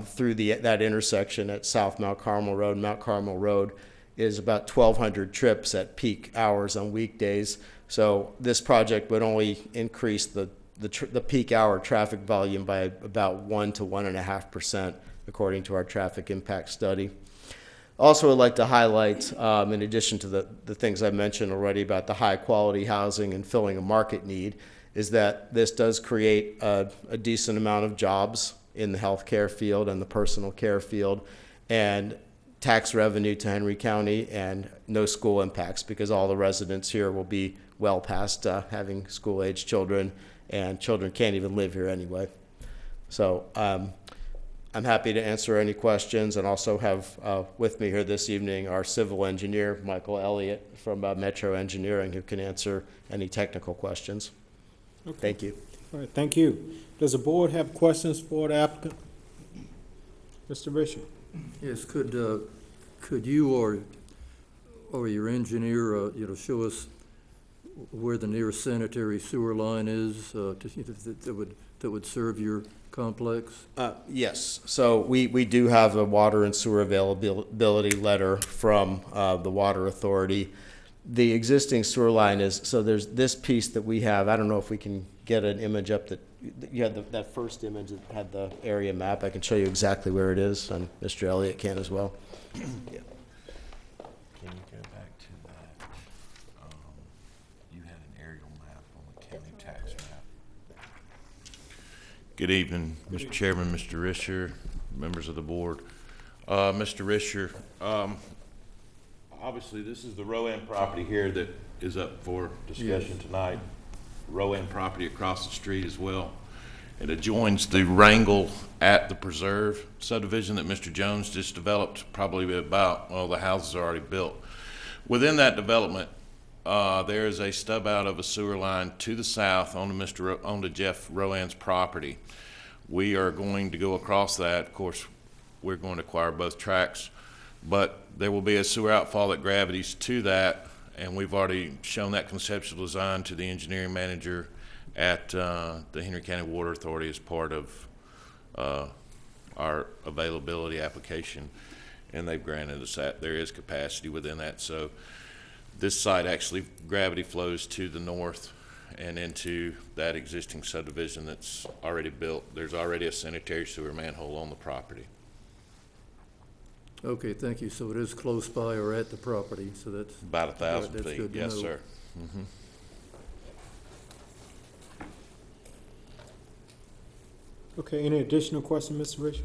through that intersection at South Mount Carmel Road is about 1,200 trips at peak hours on weekdays. So this project would only increase the peak hour traffic volume by about 1 to 1.5%, according to our traffic impact study. Also, I'd like to highlight, in addition to the things I mentioned already about the high quality housing and filling a market need, is that this does create a decent amount of jobs in the healthcare field and the personal care field, and tax revenue to Henry County, and no school impacts because all the residents here will be well past having school-age children, and children can't even live here anyway. So I'm happy to answer any questions, and also have with me here this evening our civil engineer, Michael Elliott from Metro Engineering, who can answer any technical questions. Okay. Thank you. All right, thank you. Does the board have questions for the applicant? Mr. Richard? Yes, could you or your engineer, show us where the nearest sanitary sewer line is that would serve your complex? Yes. So we do have a water and sewer availability letter from the Water Authority. The existing sewer line is, so there's this piece that we have. I don't know if we can get an image up that you had that first image that had the area map. I can show you exactly where it is, and Mr. Elliott can as well. Yeah. Can you go back to that? You had an aerial map on the county tax map. Good evening, Mr. Chairman, Mr. Risher, members of the board. Mr. Risher, obviously this is the Rowan property here that is up for discussion tonight. Rowan property across the street as well. It adjoins the Wrangle at the Preserve subdivision that Mr. Jones just developed, probably about, well, the houses are already built. Within that development, there is a stub out of a sewer line to the south onto Jeff Rowan's property. We are going to go across that. Of course, we're going to acquire both tracks, but there will be a sewer outfall that gravities to that, and we've already shown that conceptual design to the engineering manager at the Henry County Water Authority as part of our availability application, and they've granted us that. There is capacity within that, so this site actually gravity flows to the north and into that existing subdivision that's already built. There's already a sanitary sewer manhole on the property. Okay, thank you. So it is close by or at the property, so that's About 1,000 that's feet, good to yes, know. sir. Mm-hmm. Okay, any additional questions, Mr. Richard?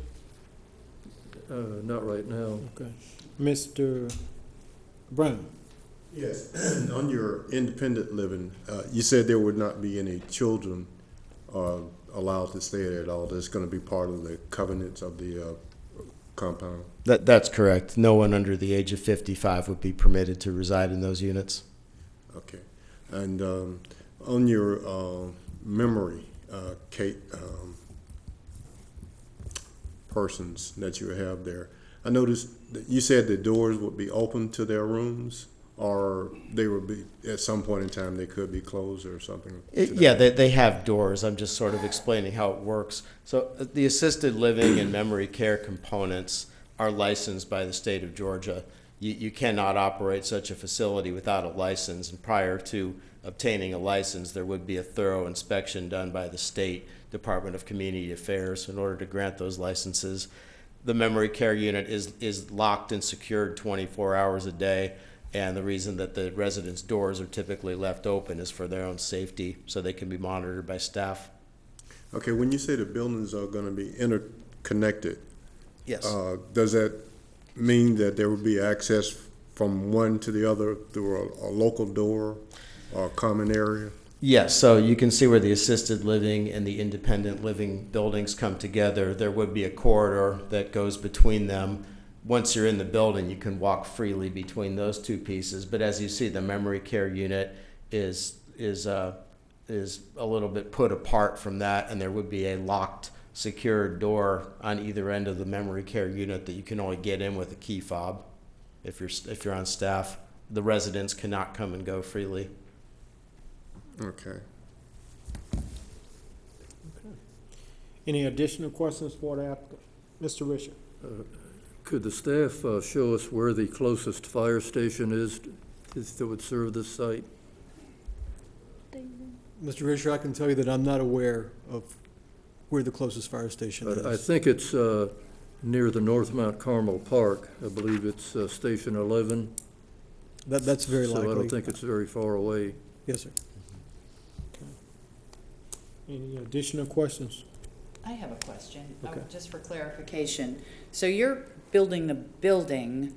Not right now. Okay. Mr. Brown? Yes, on your independent living, you said there would not be any children allowed to stay there at all. That's going to be part of the covenants of the compound. That's correct. No one under the age of 55 would be permitted to reside in those units. Okay. And on your memory, Kate, persons that you have there, I noticed that you said the doors would be open to their rooms, or they would be, at some point in time, they could be closed or something? Yeah, they have doors. I'm just sort of explaining how it works. So the assisted living and memory care components are licensed by the state of Georgia. You cannot operate such a facility without a license, and prior to obtaining a license, there would be a thorough inspection done by the State Department of Community Affairs in order to grant those licenses. The memory care unit is locked and secured 24 hours a day, and the reason that the residents' doors are typically left open is for their own safety, so they can be monitored by staff. Okay, when you say the buildings are going to be interconnected, Yes. Does that mean that there would be access from one to the other through a local door or a common area? Yes, so you can see where the assisted living and the independent living buildings come together. There would be a corridor that goes between them. Once you're in the building, you can walk freely between those two pieces. But as you see, the memory care unit is a little bit put apart from that, and there would be a locked, secured door on either end of the memory care unit that you can only get in with a key fob if you're on staff. The residents cannot come and go freely. Okay. Any additional questions for the applicant? Mr. Richard? Could the staff show us where the closest fire station is that would serve this site? Mr. Richard, I can tell you that I'm not aware of where the closest fire station is. I think it's near the North Mount Carmel Park. I believe it's Station 11. That's very likely. So I don't think it's very far away. Yes, sir. Any additional questions? I have a question, Okay. just for clarification. So you're building the building,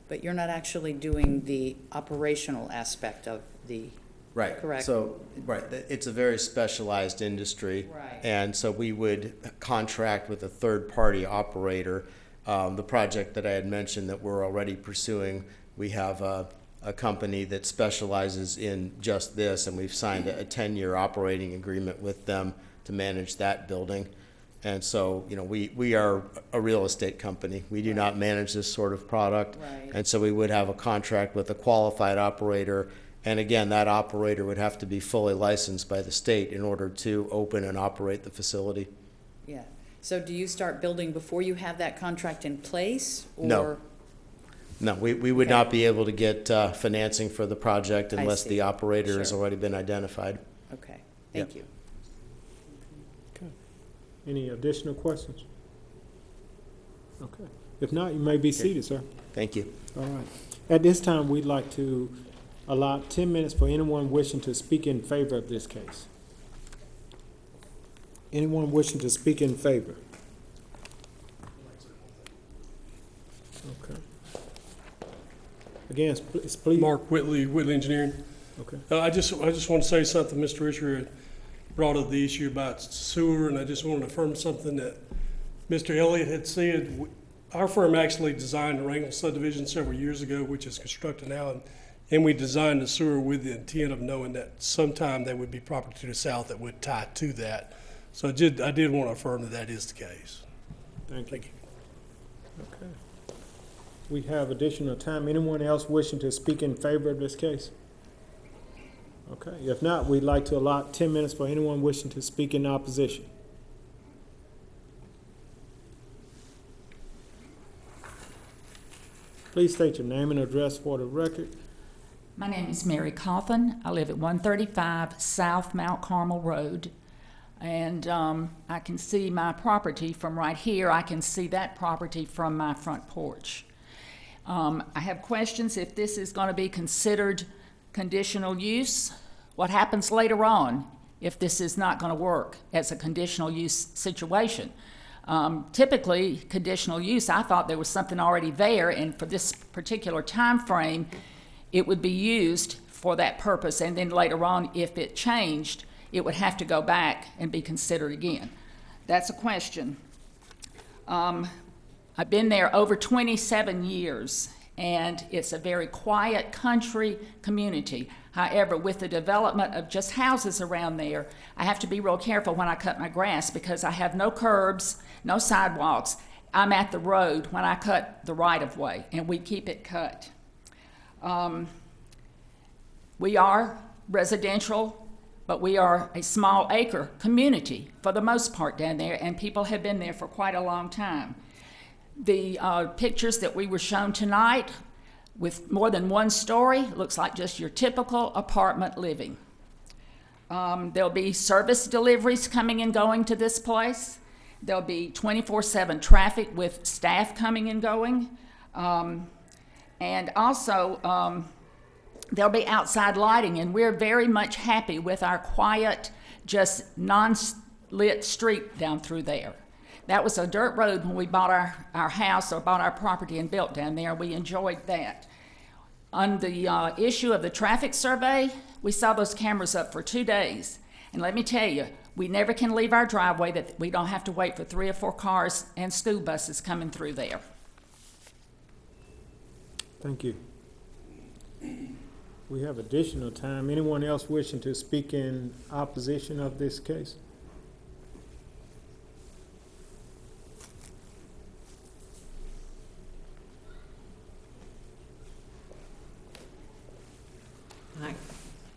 but you're not actually doing the operational aspect of the, Right. Correct. So, right, it's a very specialized industry. Right. And so we would contract with a third-party operator. The project that I had mentioned that we're already pursuing, we have a company that specializes in just this, and we've signed a 10-year operating agreement with them to manage that building. And so, we are a real estate company. We do not manage this sort of product. Right. And so we would have a contract with a qualified operator. And again, that operator would have to be fully licensed by the state in order to open and operate the facility. yeah. So do you start building before you have that contract in place? No. Or No, we would Okay. not be able to get financing for the project I unless see. the operator has Sure. already been identified. Okay, thank you. Okay. Any additional questions? Okay. If not, you may be seated, sir. Thank you. All right. At this time, we'd like to allow 10 minutes for anyone wishing to speak in favor of this case. Anyone wishing to speak in favor? Okay. Again, please. Mark Whitley, Whitley Engineering. Okay. I just want to say something, Mr. Richard. brought up the issue about sewer, and I just wanted to affirm something that Mr. Elliott had said. Our firm actually designed the Wrangle subdivision several years ago, which is constructed now, and we designed the sewer with the intent of knowing that sometime there would be property to the south that would tie to that. So I did want to affirm that that is the case. Thank you. Okay. We have additional time. Anyone else wishing to speak in favor of this case? Okay, if not, we'd like to allot 10 minutes for anyone wishing to speak in opposition. Please state your name and address for the record. My name is Mary Coffin. I live at 135 South Mount Carmel Road. And I can see my property from right here. I can see that property from my front porch. I have questions if this is going to be considered conditional use. What happens later on if this is not going to work as a conditional use situation? Typically, conditional use, I thought there was something already there, and for this particular time frame, it would be used for that purpose, and then later on, if it changed, it would have to go back and be considered again. That's a question. I've been there over 27 years, and it's a very quiet country community. However, with the development of just houses around there, I have to be real careful when I cut my grass because I have no curbs, no sidewalks. I'm at the road when I cut the right-of-way, and we keep it cut. We are residential, but we are a small acre community for the most part down there, and people have been there for quite a long time. The pictures that we were shown tonight with more than one story looks like just your typical apartment living. There'll be service deliveries coming and going to this place. There'll be 24/7 traffic with staff coming and going. And also, there'll be outside lighting, and we're very much happy with our quiet, just non-lit street down through there. That was a dirt road when we bought our house or bought our property and built down there. We enjoyed that. On the issue of the traffic survey, we saw those cameras up for 2 days. And let me tell you, we never can leave our driveway that we don't have to wait for 3 or 4 cars and school buses coming through there. Thank you. We have additional time. Anyone else wishing to speak in opposition of this case? Hi,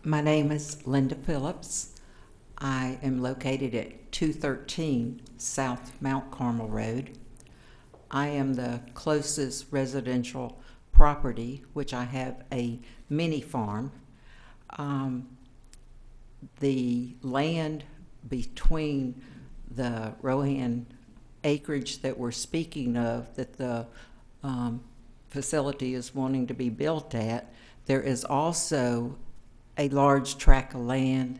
my name is Linda Phillips. I am located at 213 South Mount Carmel Road. I am the closest residential property, which I have a mini farm. The land between the Rohan acreage that we're speaking of, that the facility is wanting to be built at, there is also a large tract of land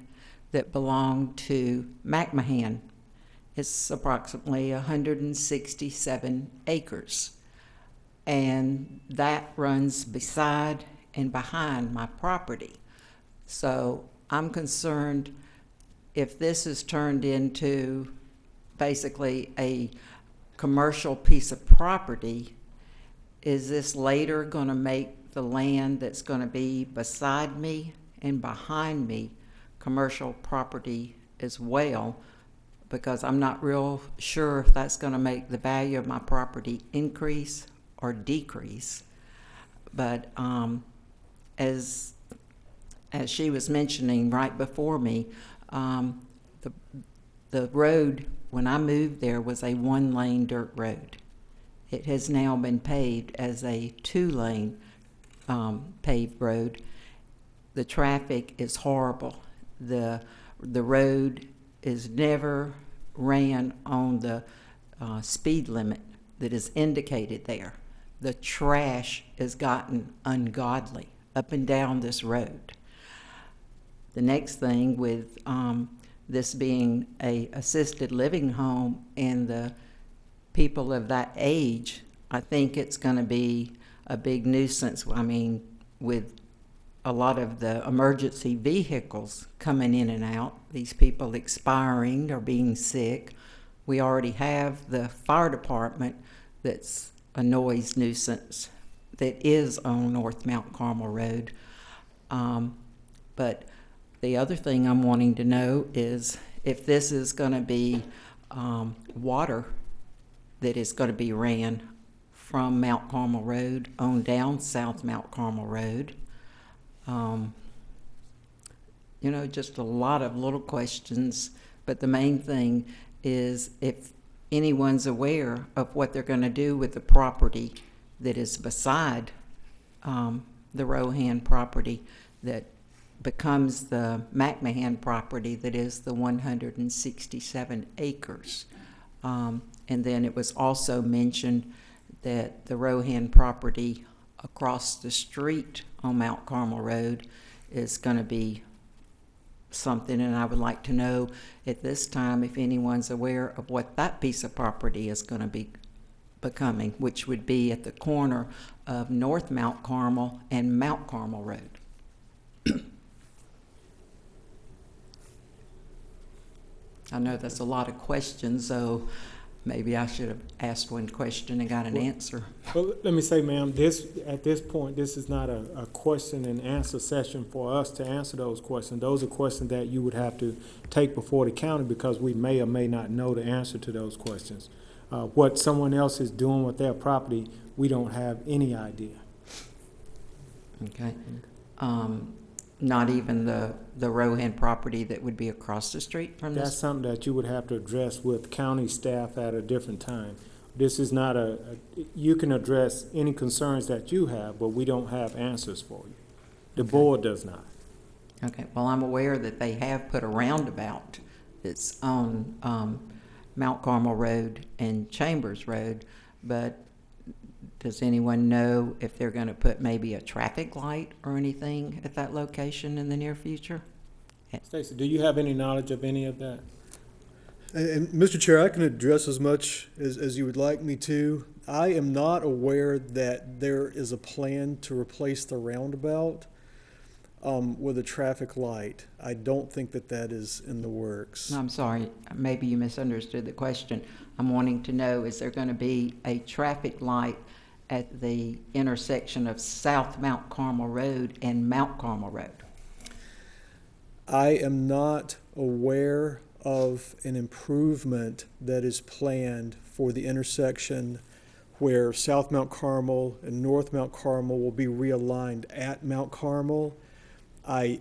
that belonged to McMahon. It's approximately 167 acres. And that runs beside and behind my property. So I'm concerned if this is turned into basically a commercial piece of property, is this later going to make the land that's going to be beside me and behind me commercial property as well? Because I'm not real sure if that's going to make the value of my property increase or decrease. But as she was mentioning right before me, the road when I moved there was a 1-lane dirt road. It has now been paved as a 2-lane paved road. The traffic is horrible. The road is never ran on the speed limit that is indicated there. The trash has gotten ungodly up and down this road. The next thing with this being a assisted living home and the people of that age, I think it's going to be a big nuisance. I mean, with a lot of the emergency vehicles coming in and out, these people expiring or being sick. We already have the fire department that's a noise nuisance that is on North Mount Carmel Road. But the other thing I'm wanting to know is if this is going to be water that is going to be ran from Mount Carmel Road on down South Mount Carmel Road. You know, just a lot of little questions, but the main thing is if anyone's aware of what they're going to do with the property that is beside the Rohan property that becomes the McMahon property that is the 167 acres. And then it was also mentioned that the Rohan property across the street on Mount Carmel Road is going to be something, and I would like to know at this time if anyone's aware of what that piece of property is going to be becoming, which would be at the corner of North Mount Carmel and Mount Carmel Road. I know that's a lot of questions, so maybe I should have asked one question and got an answer. Well, let me say, ma'am, at this point, this is not a question and answer session for us to answer those questions. Those are questions that you would have to take before the county because we may or may not know the answer to those questions. What someone else is doing with their property, we don't have any idea. Okay. Not even the Rohan property that would be across the street from this? That's something that you would have to address with county staff at a different time. This is not you can address any concerns that you have, but we don't have answers for you. The board does not. Okay, well, I'm aware that they have put a roundabout that's on Mount Carmel Road and Chambers Road, but does anyone know if they're going to put maybe a traffic light or anything at that location in the near future? Stacy, do you have any knowledge of any of that? And Mr. Chair, I can address as much as you would like me to. I am not aware that there is a plan to replace the roundabout with a traffic light. I don't think that is in the works. No, I'm sorry, maybe you misunderstood the question. I'm wanting to know, is there going to be a traffic light at the intersection of South Mount Carmel Road and Mount Carmel Road? I am not aware of an improvement that is planned for the intersection where South Mount Carmel and North Mount Carmel will be realigned at Mount Carmel. I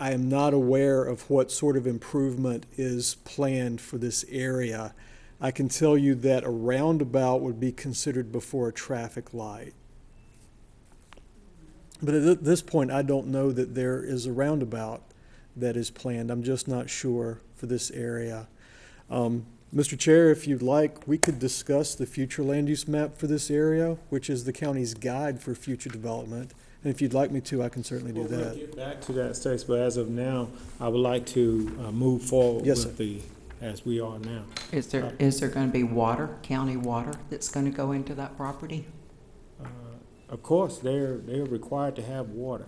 am not aware of what sort of improvement is planned for this area. I can tell you that a roundabout would be considered before a traffic light. But at this point, I don't know that there is a roundabout that is planned. I'm just not sure for this area. Mr. Chair, if you'd like, we could discuss the future land use map for this area, which is the county's guide for future development. And if you'd like me to, I can certainly do that. We'll get back to that, Stacy, but as of now, I would like to move forward with as we are now. Is there going to be water, county water, that's going to go into that property? Of course, they're required to have water.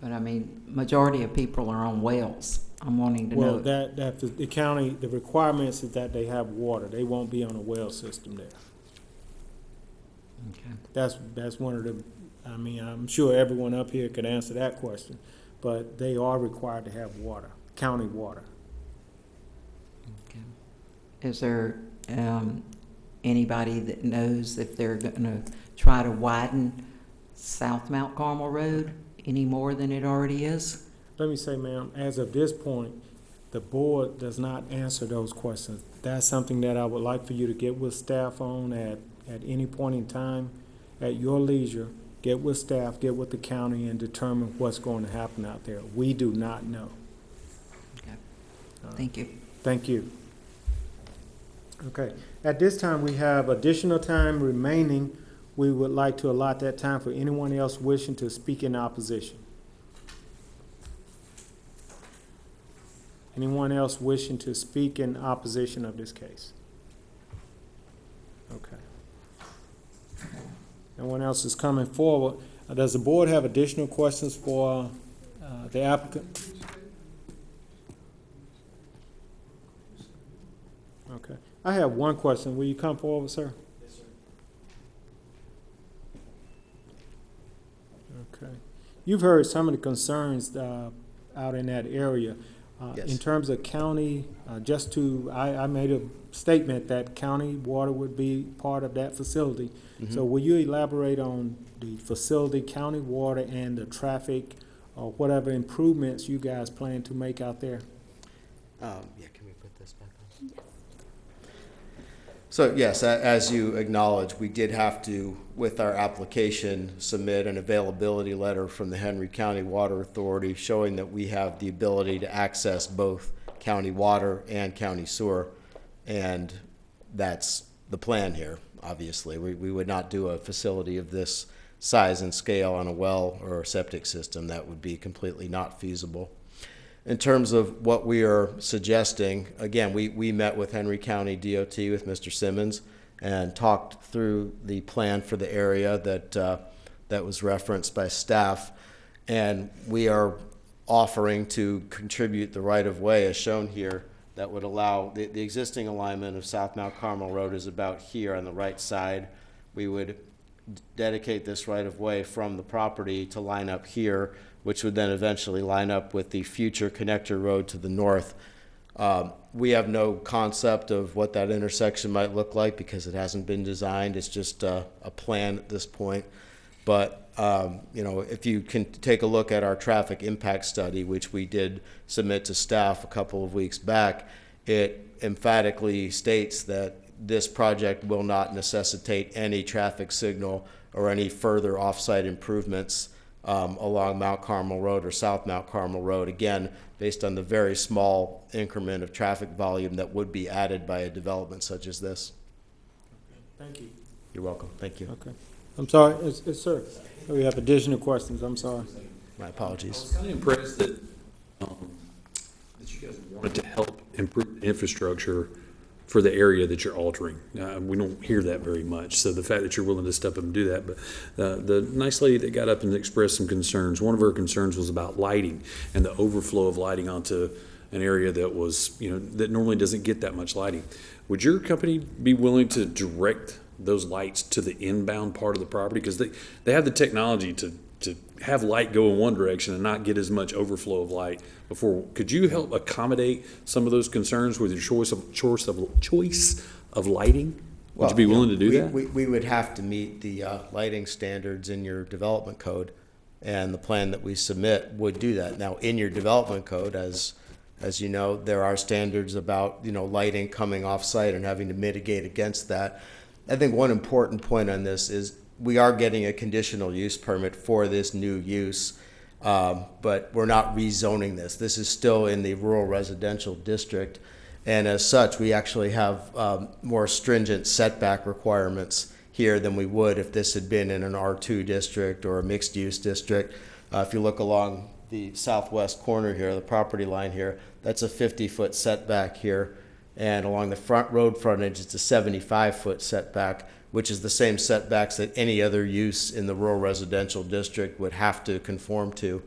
But I mean, majority of people are on wells. I'm wanting to know. Well, that the county, the requirements is that they have water. They won't be on a well system there. Okay. That's one of the, I mean, I'm sure everyone up here could answer that question, but they are required to have water, county water. Okay. Is there anybody that knows if they're going to try to widen South Mount Carmel Road any more than it already is? Let me say, ma'am, as of this point, the board does not answer those questions. That's something that I would like for you to get with staff on at any point in time, at your leisure. Get with staff, get with the county, and determine what's going to happen out there. We do not know. Okay. Thank you. Thank you. Okay. At this time, we have additional time remaining. We would like to allot that time for anyone else wishing to speak in opposition. Anyone else wishing to speak in opposition of this case? Okay. No one else is coming forward. Does the board have additional questions for the applicant? Okay. I have one question. Will you come forward, sir? Yes, sir. Okay. You've heard some of the concerns out in that area. Yes. In terms of county, I made a statement that county water would be part of that facility. So will you elaborate on the facility, county water, and the traffic or whatever improvements you guys plan to make out there? Yeah, can we put this back on? So yes, as you acknowledge, we did have to, with our application, submit an availability letter from the Henry County Water Authority showing that we have the ability to access both county water and county sewer. And that's the plan here, obviously. We would not do a facility of this size and scale on a well or a septic system. That would be completely not feasible. In terms of what we are suggesting, again, we met with Henry County DOT with Mr. Simmons and talked through the plan for the area that was referenced by staff. And we are offering to contribute the right-of-way as shown here that would allow the existing alignment of South Mount Carmel Road is about here on the right side. We would dedicate this right-of-way from the property to line up here, which would then eventually line up with the future connector road to the north. We have no concept of what that intersection might look like because it hasn't been designed. It's just a plan at this point. But if you can take a look at our traffic impact study, which we did submit to staff a couple of weeks back, it emphatically states that this project will not necessitate any traffic signal or any further off-site improvements along Mount Carmel Road or South Mount Carmel Road, again, based on the very small increment of traffic volume that would be added by a development such as this. Thank you. You're welcome. Thank you. Okay. I'm sorry, yes, sir. We have additional questions. I'm sorry. My I apologies. was kind of impressed that you guys wanted to help improve the infrastructure for the area that you're altering. We don't hear that very much. So the fact that you're willing to step up and do that. But the nice lady that got up and expressed some concerns, one of her concerns was about lighting and the overflow of lighting onto an area that was, that normally doesn't get that much lighting. Would your company be willing to direct those lights to the inbound part of the property? Because they have the technology to have light go in one direction and not get as much overflow of light before. Could you help accommodate some of those concerns with your choice of lighting? Would you be willing to do that? We would have to meet the lighting standards in your development code, and the plan that we submit would do that. Now, in your development code, as you know, there are standards about lighting coming off site and having to mitigate against that. I think one important point on this is we are getting a conditional use permit for this new use, but we're not rezoning this. This is still in the rural residential district, and as such, we actually have more stringent setback requirements here than we would if this had been in an R2 district or a mixed-use district. If you look along the southwest corner here, the property line here, that's a 50-foot setback here, and along the front road frontage, it's a 75-foot setback, which is the same setbacks that any other use in the rural residential district would have to conform to.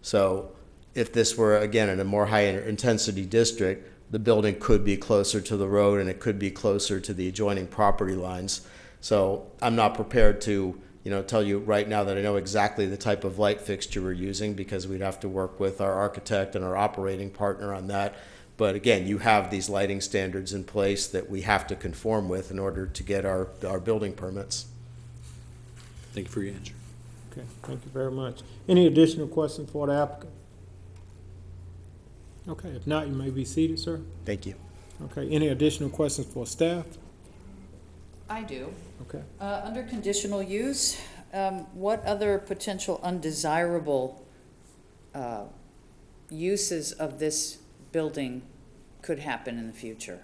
So if this were, again, in a more high intensity district, the building could be closer to the road and it could be closer to the adjoining property lines. So I'm not prepared to tell you right now that I know exactly the type of light fixture we're using, because we'd have to work with our architect and our operating partner on that. But again, you have these lighting standards in place that we have to conform with in order to get our building permits. Thank you for your answer. Okay, thank you very much. Any additional questions for the applicant? Okay, if not, you may be seated, sir. Thank you. Okay, any additional questions for staff? I do. Okay. Under conditional use, what other potential undesirable uses of this building could happen in the future?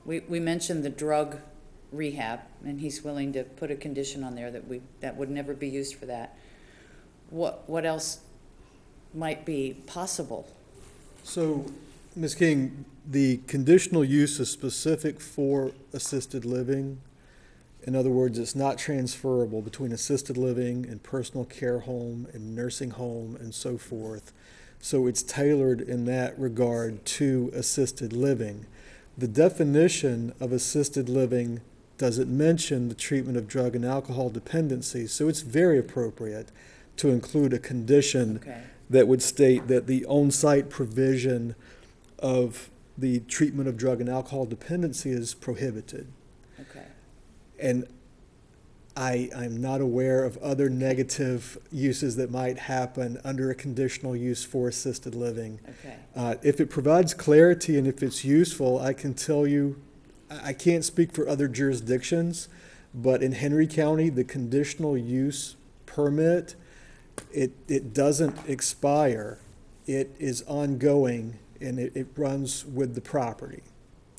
We mentioned the drug rehab, and he's willing to put a condition on there that would never be used for that. What else might be possible? So, Ms. King, the conditional use is specific for assisted living, In other words, it's not transferable between assisted living and personal care home and nursing home and so forth. So it's tailored in that regard to assisted living. The definition of assisted living doesn't mention the treatment of drug and alcohol dependency, so it's very appropriate to include a condition that would state that the on-site provision of the treatment of drug and alcohol dependency is prohibited. Okay. And I'm not aware of other negative uses that might happen under a conditional use for assisted living. Okay. If it provides clarity and if it's useful, I can tell you, I can't speak for other jurisdictions, but in Henry County, the conditional use permit, it doesn't expire. It is ongoing and it runs with the property.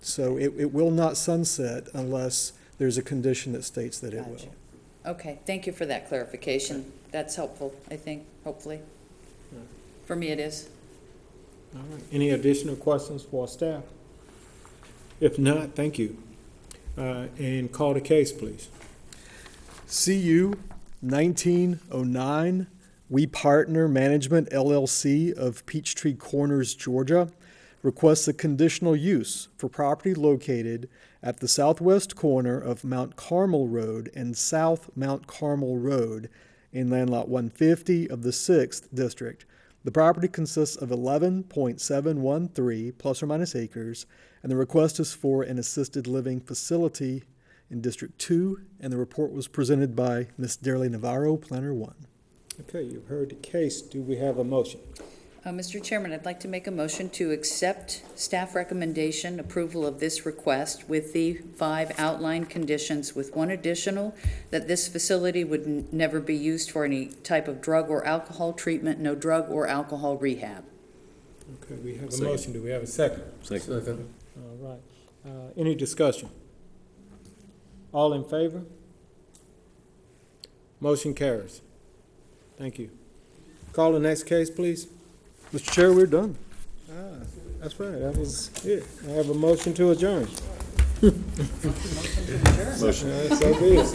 So it will not sunset unless there's a condition that states that it will. Okay, thank you for that clarification. That's helpful, I think, hopefully. For me, it is. All right. Any additional questions for staff? If not, thank you. And call the case, please. CU 1909, We Partner Management LLC of Peachtree Corners, Georgia, requests a conditional use for property located at the southwest corner of Mount Carmel Road and South Mount Carmel Road in land lot 150 of the 6th District. The property consists of 11.713 plus or minus acres, and the request is for an assisted living facility in District 2, and the report was presented by Ms. Darley Navarro, Planner 1. Okay, you've heard the case. Do we have a motion? Mr. Chairman, I'd like to make a motion to accept staff recommendation approval of this request with the 5 outlined conditions, with one additional, that this facility would never be used for any type of drug or alcohol treatment, no drug or alcohol rehab. Okay, we have a motion. Do we have a second? Second. All right. Any discussion? All in favor? Motion carries. Thank you. Call the next case, please. Mr. Chair, we're done. That's right. That was it. I have a motion to adjourn. Motion. So be it.